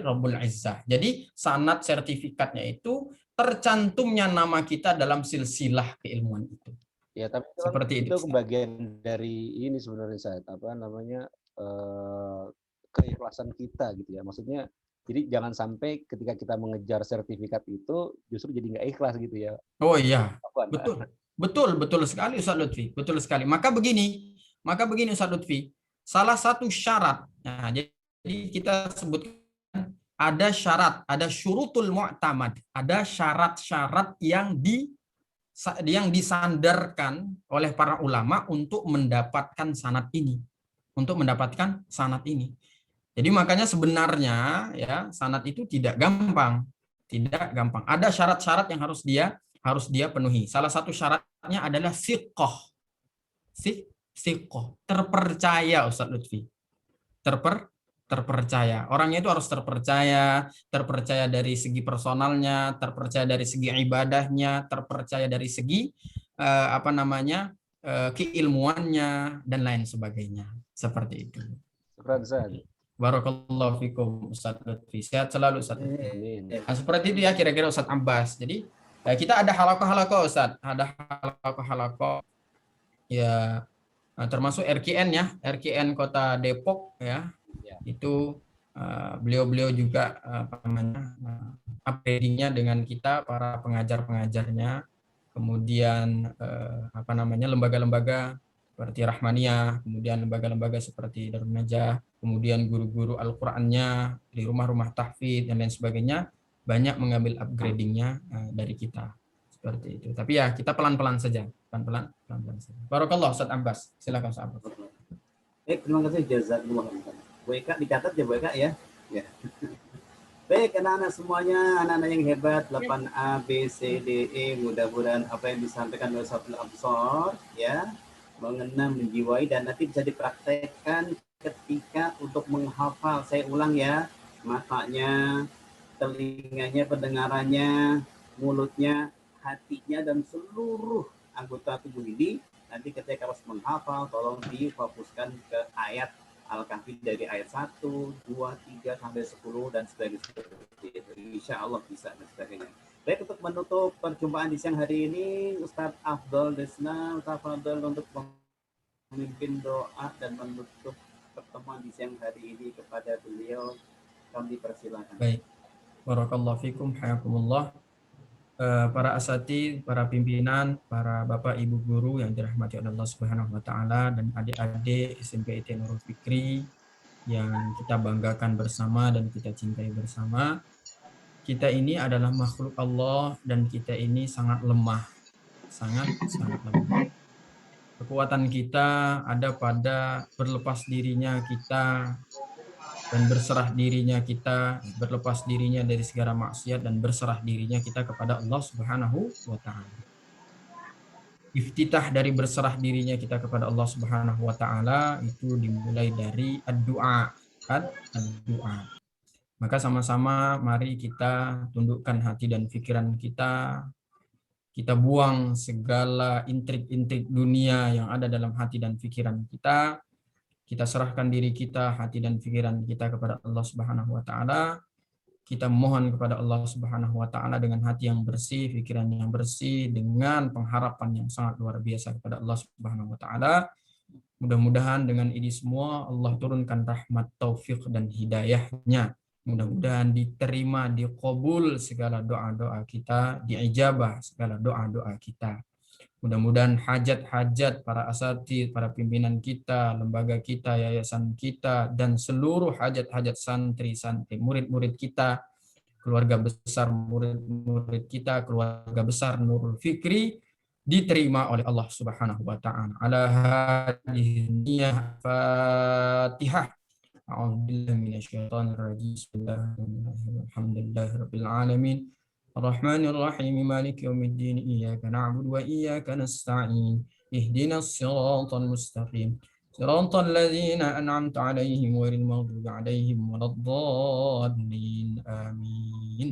Rabbul Izzah. Jadi sanad sertifikatnya itu tercantumnya nama kita dalam silsilah keilmuan itu. Ya, tapi seperti itu. Itu bagian dari ini sebenarnya Said, keikhlasan kita gitu ya. Maksudnya jadi jangan sampai ketika kita mengejar sertifikat itu justru jadi nggak ikhlas gitu ya. Oh iya, betul sekali Ustaz Lutfi, betul sekali. Maka begini Ustaz Lutfi, salah satu syarat. Nah, jadi kita sebutkan ada syarat, ada syurutul mu'tamad, ada syarat-syarat yang yang disandarkan oleh para ulama untuk mendapatkan sanad ini. Untuk mendapatkan sanad ini. Jadi makanya sebenarnya ya sanad itu tidak gampang. Tidak gampang. Ada syarat-syarat yang harus dia penuhi. Salah satu syaratnya adalah siqah. Siqah, terpercaya Ustaz Lutfi. Terpercaya. Orangnya itu harus terpercaya dari segi personalnya, terpercaya dari segi ibadahnya, terpercaya dari segi keilmuannya dan lain sebagainya. Seperti itu. Barakallahu fikum Ustaz Lutfi. Sehat selalu Ustaz Lutfi. Nah, seperti itu ya kira-kira Ustaz Abbas. Jadi kita ada halaqah-halaqah Ustaz. Ada halaqah-halaqah ya termasuk RKN ya. RKN Kota Depok ya. Itu beliau-beliau juga upgrading-nya dengan kita para pengajar-pengajarnya. Kemudian lembaga-lembaga seperti Rahmaniyah, kemudian lembaga-lembaga seperti Darun Najah, kemudian guru-guru Al-Qur'annya di rumah-rumah tahfidz dan lain sebagainya banyak mengambil upgrading-nya dari kita. Seperti itu. Tapi ya kita pelan-pelan saja, pelan-pelan saja. Barakallah Ustaz Abbas. Silakan Ustaz Abbas. Terima kasih jazakumullah. Bu Eka dicatat ya Bu Eka ya. Ya. Baik anak-anak semuanya, anak-anak yang hebat 8A, B, C, D, E, mudah-mudahan apa yang disampaikan oleh Ustaz Absor ya mengena, menjiwai dan nanti bisa dipraktekkan ketika untuk menghafal. Saya ulang ya, matanya, telinganya, pendengarannya, mulutnya, hatinya dan seluruh anggota tubuh ini nanti ketika harus menghafal tolong difokuskan ke ayat Al-Kahfi dari ayat 1, 2, 3 sampai 10 dan sebagainya. Insya Allah bisa dan sebagainya. Baik, untuk menutup perjumpaan di siang hari ini, Ustadz Afdol Desna, Ustadz Afdol untuk memimpin doa dan menutup pertemuan di siang hari ini kepada beliau, kami persilakan. Baik, barakallahu fikum, hayakumullah. Para asatidz, para pimpinan, para bapak ibu guru yang dirahmati oleh Allah Subhanahu wa taala dan adik-adik SMP IT Nurul Fikri yang kita banggakan bersama dan kita cintai bersama. Kita ini adalah makhluk Allah dan kita ini sangat lemah. Sangat lemah. Kekuatan kita ada pada berlepas dirinya kita dan berserah dirinya kita, berlepas dirinya dari segala maksiat dan berserah dirinya kita kepada Allah Subhanahu wa taala. Iftitah dari berserah dirinya kita kepada Allah Subhanahu wa taala itu dimulai dari ad-du'a. Ad-du'a. Maka sama-sama mari kita tundukkan hati dan pikiran kita. Kita buang segala intrik-intrik dunia yang ada dalam hati dan pikiran kita. Kita serahkan diri kita, hati dan pikiran kita kepada Allah Subhanahu wa taala. Kita mohon kepada Allah Subhanahu wa taala dengan hati yang bersih, pikiran yang bersih, dengan pengharapan yang sangat luar biasa kepada Allah Subhanahu wa taala. Mudah-mudahan dengan ini semua Allah turunkan rahmat, taufik dan hidayahnya. Mudah-mudahan diterima, diqabul segala doa-doa kita, diijabah segala doa-doa kita. Mudah-mudahan hajat-hajat para asatidz, para pimpinan kita, lembaga kita, yayasan kita, dan seluruh hajat-hajat santri-santri, murid-murid kita, keluarga besar murid-murid kita, keluarga besar Nurul Fikri, diterima oleh Allah Subhanahu wa taala. Ala hadhihi niyyah Fatihah. A'udzubillahi minasyaitonir rajim. Bismillahirrahmanirrahim. Alhamdulillahirabbil alamin. الرحمن الرحيم مالك يوم الدين إياك نعبد وإياك نستعين اهدنا الصراط المستقيم صراط الذين أنعمت عليهم غير المغضوب عليهم ولا الضالين آمين.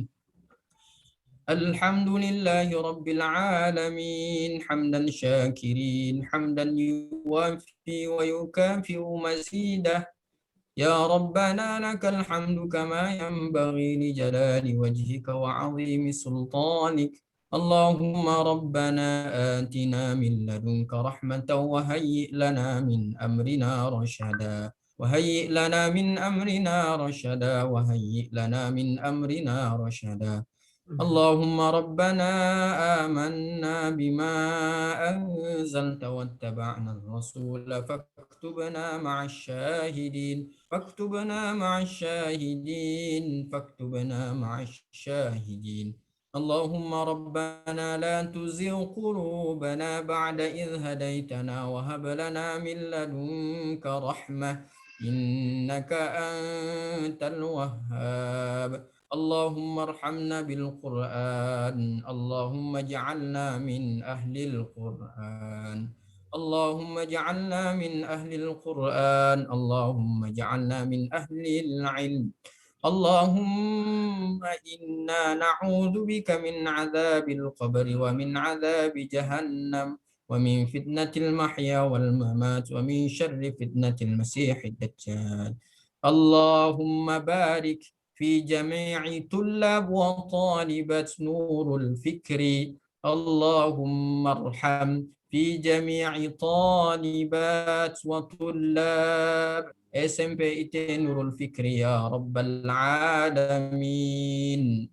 الحمد لله رب العالمين حمدا شاكرين حمدا يوافي ويكافئ مزيده يا ربنا لك الحمد كما ينبغي لجلال وجهك وعظيم سلطانك اللهم ربنا آتنا من لدنك رحمة وهيئ لنا من أمرنا رشدا وهيئ لنا من أمرنا رشدا وهيئ لنا من أمرنا رشدا اللهم ربنا آمنا بما أنزلت واتبعنا الرسول فاكتبنا مع الشاهدين فاكتبنا مع الشاهدين فاكتبنا مع الشاهدين اللهم ربنا لا تزغ قلوبنا بعد إذ هديتنا وهب لنا من لدنك رحمة إنك أنت الوهاب. اللهم ارحمنا بالقرآن، اللهم اجعلنا من أهل القرآن، اللهم اجعلنا من أهل القرآن، اللهم اجعلنا من أهل العلم. اللهم إنا نعوذ بك من عذاب القبر ومن عذاب جهنم ومن فتنة المحيا والممات ومن شر فتنة المسيح الدجال. اللهم بارك في جميع طلاب وطالبات نور الفكر. اللهم ارحم في جميع طالبات وطلاب SMP IT Nurul Fikri ya Rabbal Alamin.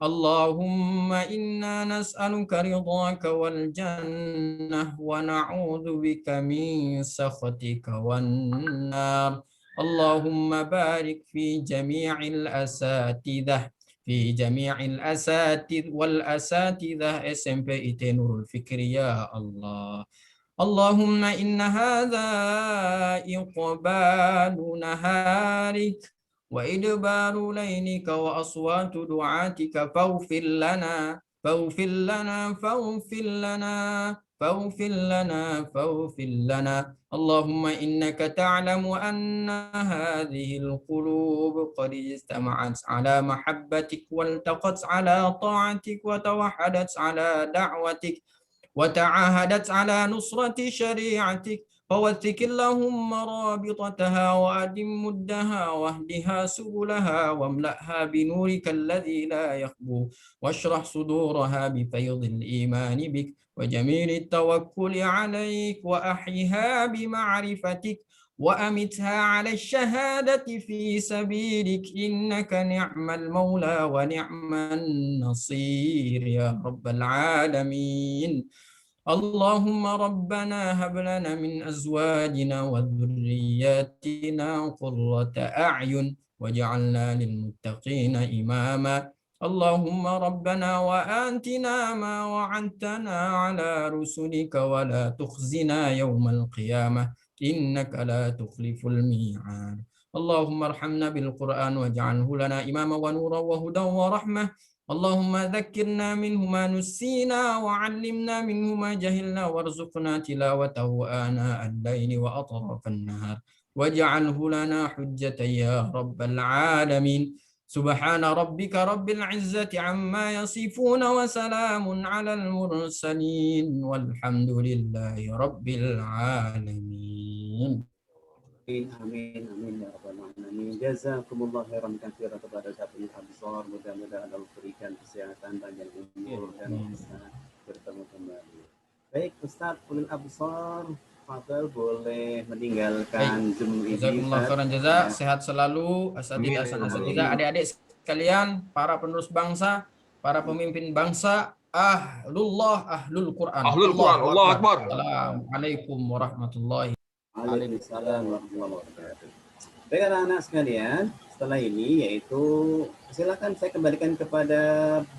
Allahumma inna nas'aluka ridhaka wal jannah wa na'udzu bika min sakhatika wan nar. Allahumma barik fi jami'il asatidah fi jami'il asatid wal asatidah SMP IT Nurul Fikri ya Allah. اللهم إن هذا إقبال نهارك وإدبار ليلك وأصوات دعاتك فاغفر لنا فاغفر لنا فاغفر لنا فاغفر لنا فاغفر لنا. اللهم إنك تعلم أن هذه القلوب قد اجتمعت على محبتك والتقت على طاعتك وتوحدت على دعوتك وتعاهدت على نصرة شريعتك فوثق اللهم رابطتها وأدم مدها واهدها سبلها واملأها بنورك الذي لا يخبو واشرح صدورها بفيض الإيمان بك وجميل التوكل عليك وأحيها بمعرفتك وأمتها على الشهادة في سبيلك إنك نعم المولى ونعم النصير يا رب العالمين. اللهم ربنا هب لنا من أزواجنا وذرياتنا قرة أعين واجعلنا للمتقين إماما. اللهم ربنا وآتنا ما وعدتنا على رسلك ولا تخزنا يوم القيامة إنك لا تخلف الميعاد. اللهم ارحمنا بالقرآن واجعله لنا إماما ونورا وهدى ورحمة. اللهم ذكرنا منه ما نسينا وعلمنا منه ما جهلنا وارزقنا تلاوته آناء الليل وأطراف النهار واجعله لنا حجة يا رب العالمين. سبحان ربك رب العزة عما يصفون وسلام على المرسلين والحمد لله رب العالمين. Amin, amin ya rabbal alamin. Jazakumullah khairan katsiran kepada Syafii Absar. Mudah-mudahan Allah berikan kesehatan, panjang umur dan bisa bertemu kembali. Baik, Ustaz Ulil Absar, Fadal boleh meninggalkan Zoom ini. Jazakumullah khairan jazak, sehat selalu, asatidzah, adik-adik sekalian, para penerus bangsa, para pemimpin bangsa, ahlul Quran. Ahlul Quran, Allahu Akbar. Assalamualaikum warahmatullahi. Waalaikumsalam warahmatullahi wabarakatuh. Baik anak-anak sekalian, setelah ini yaitu silakan saya kembalikan kepada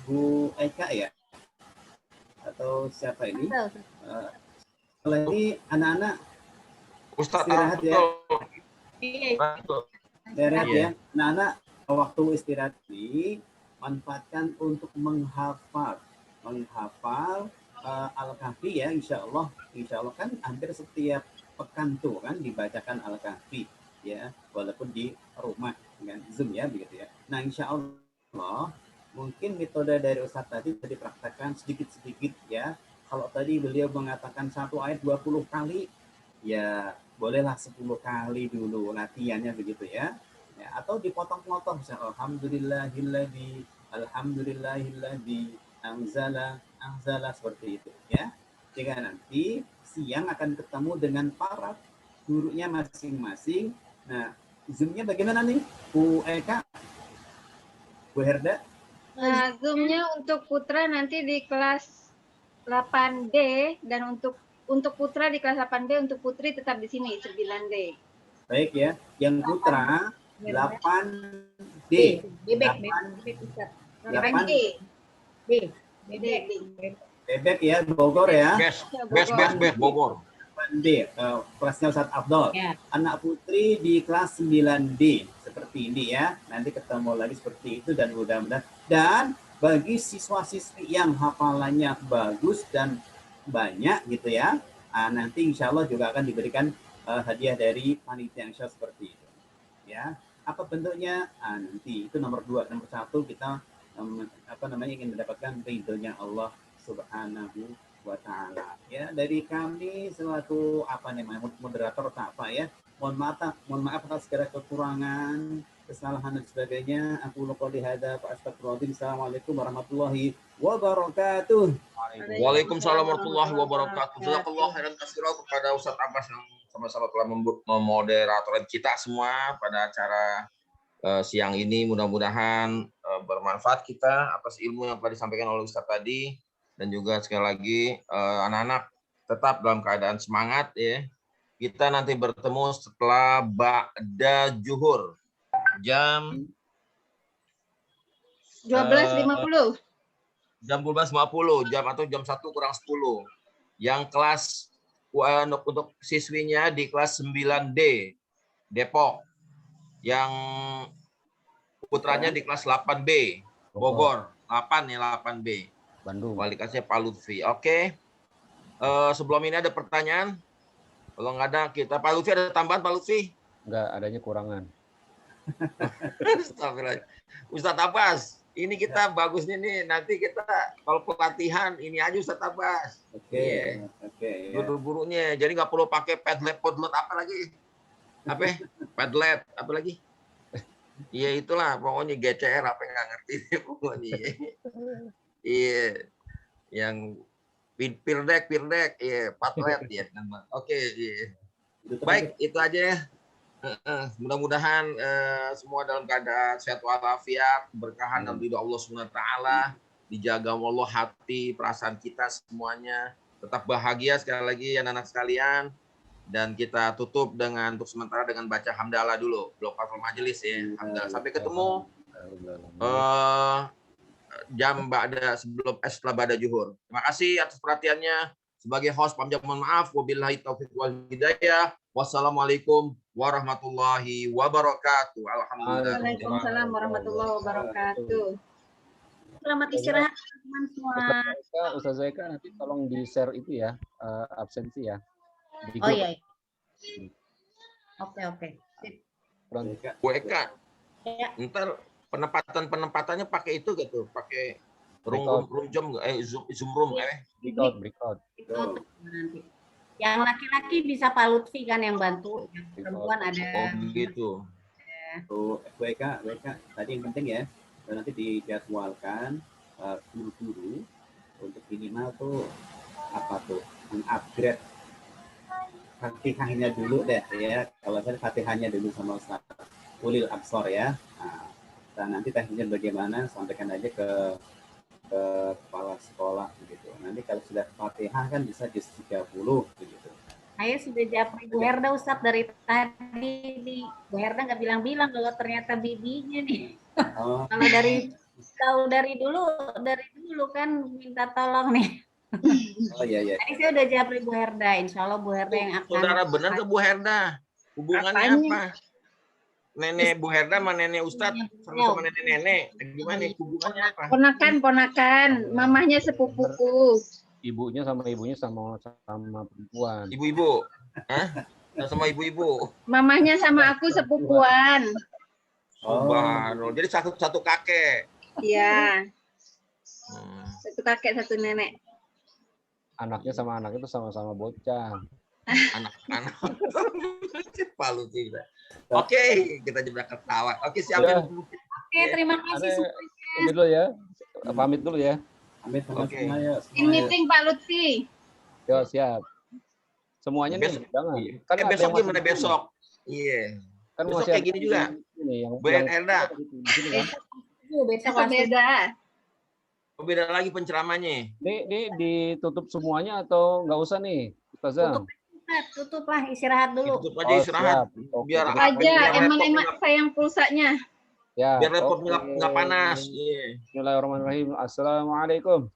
Bu Eka ya, atau siapa ini? Setelah ini anak-anak istirahat ya. Istirahat ya. Anak-anak waktu istirahat ini manfaatkan untuk menghafal Al-Kahfi ya, insya Allah kan hampir setiap pekan tuh kan dibacakan Al-Kahfi ya, walaupun di rumah dengan Zoom ya begitu ya. Nah insya Allah mungkin metode dari Ustadz tadi bisa dipraktekkan sedikit-sedikit ya. Kalau tadi beliau mengatakan satu ayat 20 kali ya bolehlah 10 kali dulu latihannya begitu ya. Atau dipotong-potong misalnya alhamdulillahilladzi anzala seperti itu ya. Jika nanti siang akan ketemu dengan para gurunya masing-masing. Nah, Zoom-nya bagaimana nih, Bu Eka? Bu Herda? Nah, Zoom-nya untuk Putra nanti di kelas 8D dan untuk Putra di kelas 8B, untuk Putri tetap di sini 9D. Baik ya, yang Putra 8D. Bebek. 8D. Bebek ya, Bogor ya. Best Bogor. 9D, kelasnya Ustadz Abdul. Ya. Anak putri di kelas 9D seperti ini ya. Nanti ketemu lagi seperti itu dan mudah-mudahan. Dan bagi siswa-siswi yang hafalannya bagus dan banyak gitu ya, nanti insya Allah juga akan diberikan hadiah dari panitia insya Allah seperti itu. Ya, apa bentuknya? Nanti itu nomor 2, nomor 1 kita ingin mendapatkan ridhonya Allah Subhanahu wa ta'ala. Ya, dari kami selaku moderator atau apa ya, mohon maaf atas segala kekurangan, kesalahan dan sebagainya. Aku lupa lihada fa astagfirullahaladzim. Assalamualaikum warahmatullahi wabarakatuh. Waalaikumsalam warahmatullahi wabarakatuh. Jazakallahu khairan katsiran kepada Ustadz Abbas yang sama-sama telah memoderator kita semua pada acara siang ini. Mudah-mudahan bermanfaat kita atas ilmu yang telah disampaikan oleh Ustadz tadi. Dan juga sekali lagi anak-anak tetap dalam keadaan semangat ya. Kita nanti bertemu setelah ba'da zuhur jam 12.50. Jam 12.50 atau jam 1 kurang 10. Yang kelas untuk siswinya di kelas 9D Depok. Yang putranya di kelas 8B Bogor. 8B. Bandung. Wali kelasnya Pak Lutfi. Oke. Sebelum ini ada pertanyaan? Kalau nggak ada, kita Pak Lutfi ada tambahan Pak Lutfi? Nggak, adanya kurangan. Ustadz Abbas, ini kita bagusnya nih. Nanti kita kalau pelatihan ini aja Ustadz Abbas. Oke. Guru-gurunya. Jadi nggak perlu pakai padlet apa lagi? Padlet apa lagi? Iya itulah pokoknya GCR apa yang nggak ngerti pokoknya. Iya, yang pirdek, iya, padlet ya. Oke, iya. Baik, itu aja ya. Mudah-mudahan semua dalam keadaan sehat walafiat, berkahan dalam ridho Allah SWT, dijaga Allah hati, perasaan kita semuanya, tetap bahagia sekali lagi anak-anak sekalian. Dan kita tutup untuk sementara dengan baca hamdalah dulu, blok hafal majelis ya. Hamdalah. Sampai ketemu jam setelah ba'da zuhur. Terima kasih atas perhatiannya. Sebagai host pamjat mohon maaf. Wabillahi taufiq wal hidayah. Wassalamualaikum warahmatullahi wabarakatuh. Alhamdulillah. Waalaikumsalam warahmatullahi wabarakatuh. Selamat istirahat teman-teman semua. Ustaz Eka nanti tolong di-share itu ya, absensi ya. Oh iya. Oke. Sip. WK. Ya. Ntar penempatannya pakai itu gitu, pakai room jam zoom room breakout. Nanti. Yang laki-laki bisa Pak Lutfi kan yang bantu, yang perempuan ada. Gitu. WK tadi yang penting ya, nanti dijadwalkan guru-guru untuk minimal tuh mengupgrade Fatihahnya dulu deh ya. Kalau saya Fatihahnya dulu sama Ustaz Ulil Absor ya. Nah, nanti teknisnya bagaimana sampaikan aja ke kepala sekolah begitu. Nanti kalau sudah Fatihah kan bisa juz 30 begitu. Saya sudah japri Bu Herda Ustadz dari tadi nih. Bu Herda nggak bilang-bilang kalau ternyata bibinya nih. Oh. Kalau dari dulu kan minta tolong nih. Oh iya. Tadi saya udah japri Bu Herda. Insya Allah Bu Herda yang akan. Saudara benar ke Bu Herda? Hubungannya apa? Nenek Bu Herda sama nenek Ustadz sama nenek. Gimana hubungannya apa? Ponakan. Mamahnya sepupuku. Ibunya sama perempuan. Ibu-ibu. Hah? Sama ibu-ibu. Mamahnya sama aku sepupuan. Baru. Jadi satu kakek. Iya. Satu kakek, satu nenek. Anaknya sama anaknya itu sama-sama bocah. Anak-anak. Palu juga. Oke, kita juga ketawa. Oke, siap. Oke, terima kasih semuanya. Ini dulu ya. Pamit dulu ya. Pamit sama Oke. semua ya. In meeting Pak Lutfi. Yo, siap. Semuanya nih, jangan. Kan besok gimana besok? Iya. Kan Besok masih kayak gini juga. Ini yang Bu Herda. Besok beda. Beda lagi penceramanya. Ini ditutup semuanya atau nggak usah nih, Ustazah? Tutup lah, istirahat dulu. Tutup aja istirahat. Siap. Oke. Biar Aja, eman-eman sayang pulsanya. Ya. Biar laptopnya oke. nggak panas. Iya. Bismillahirrahmanirrahim. Assalamualaikum.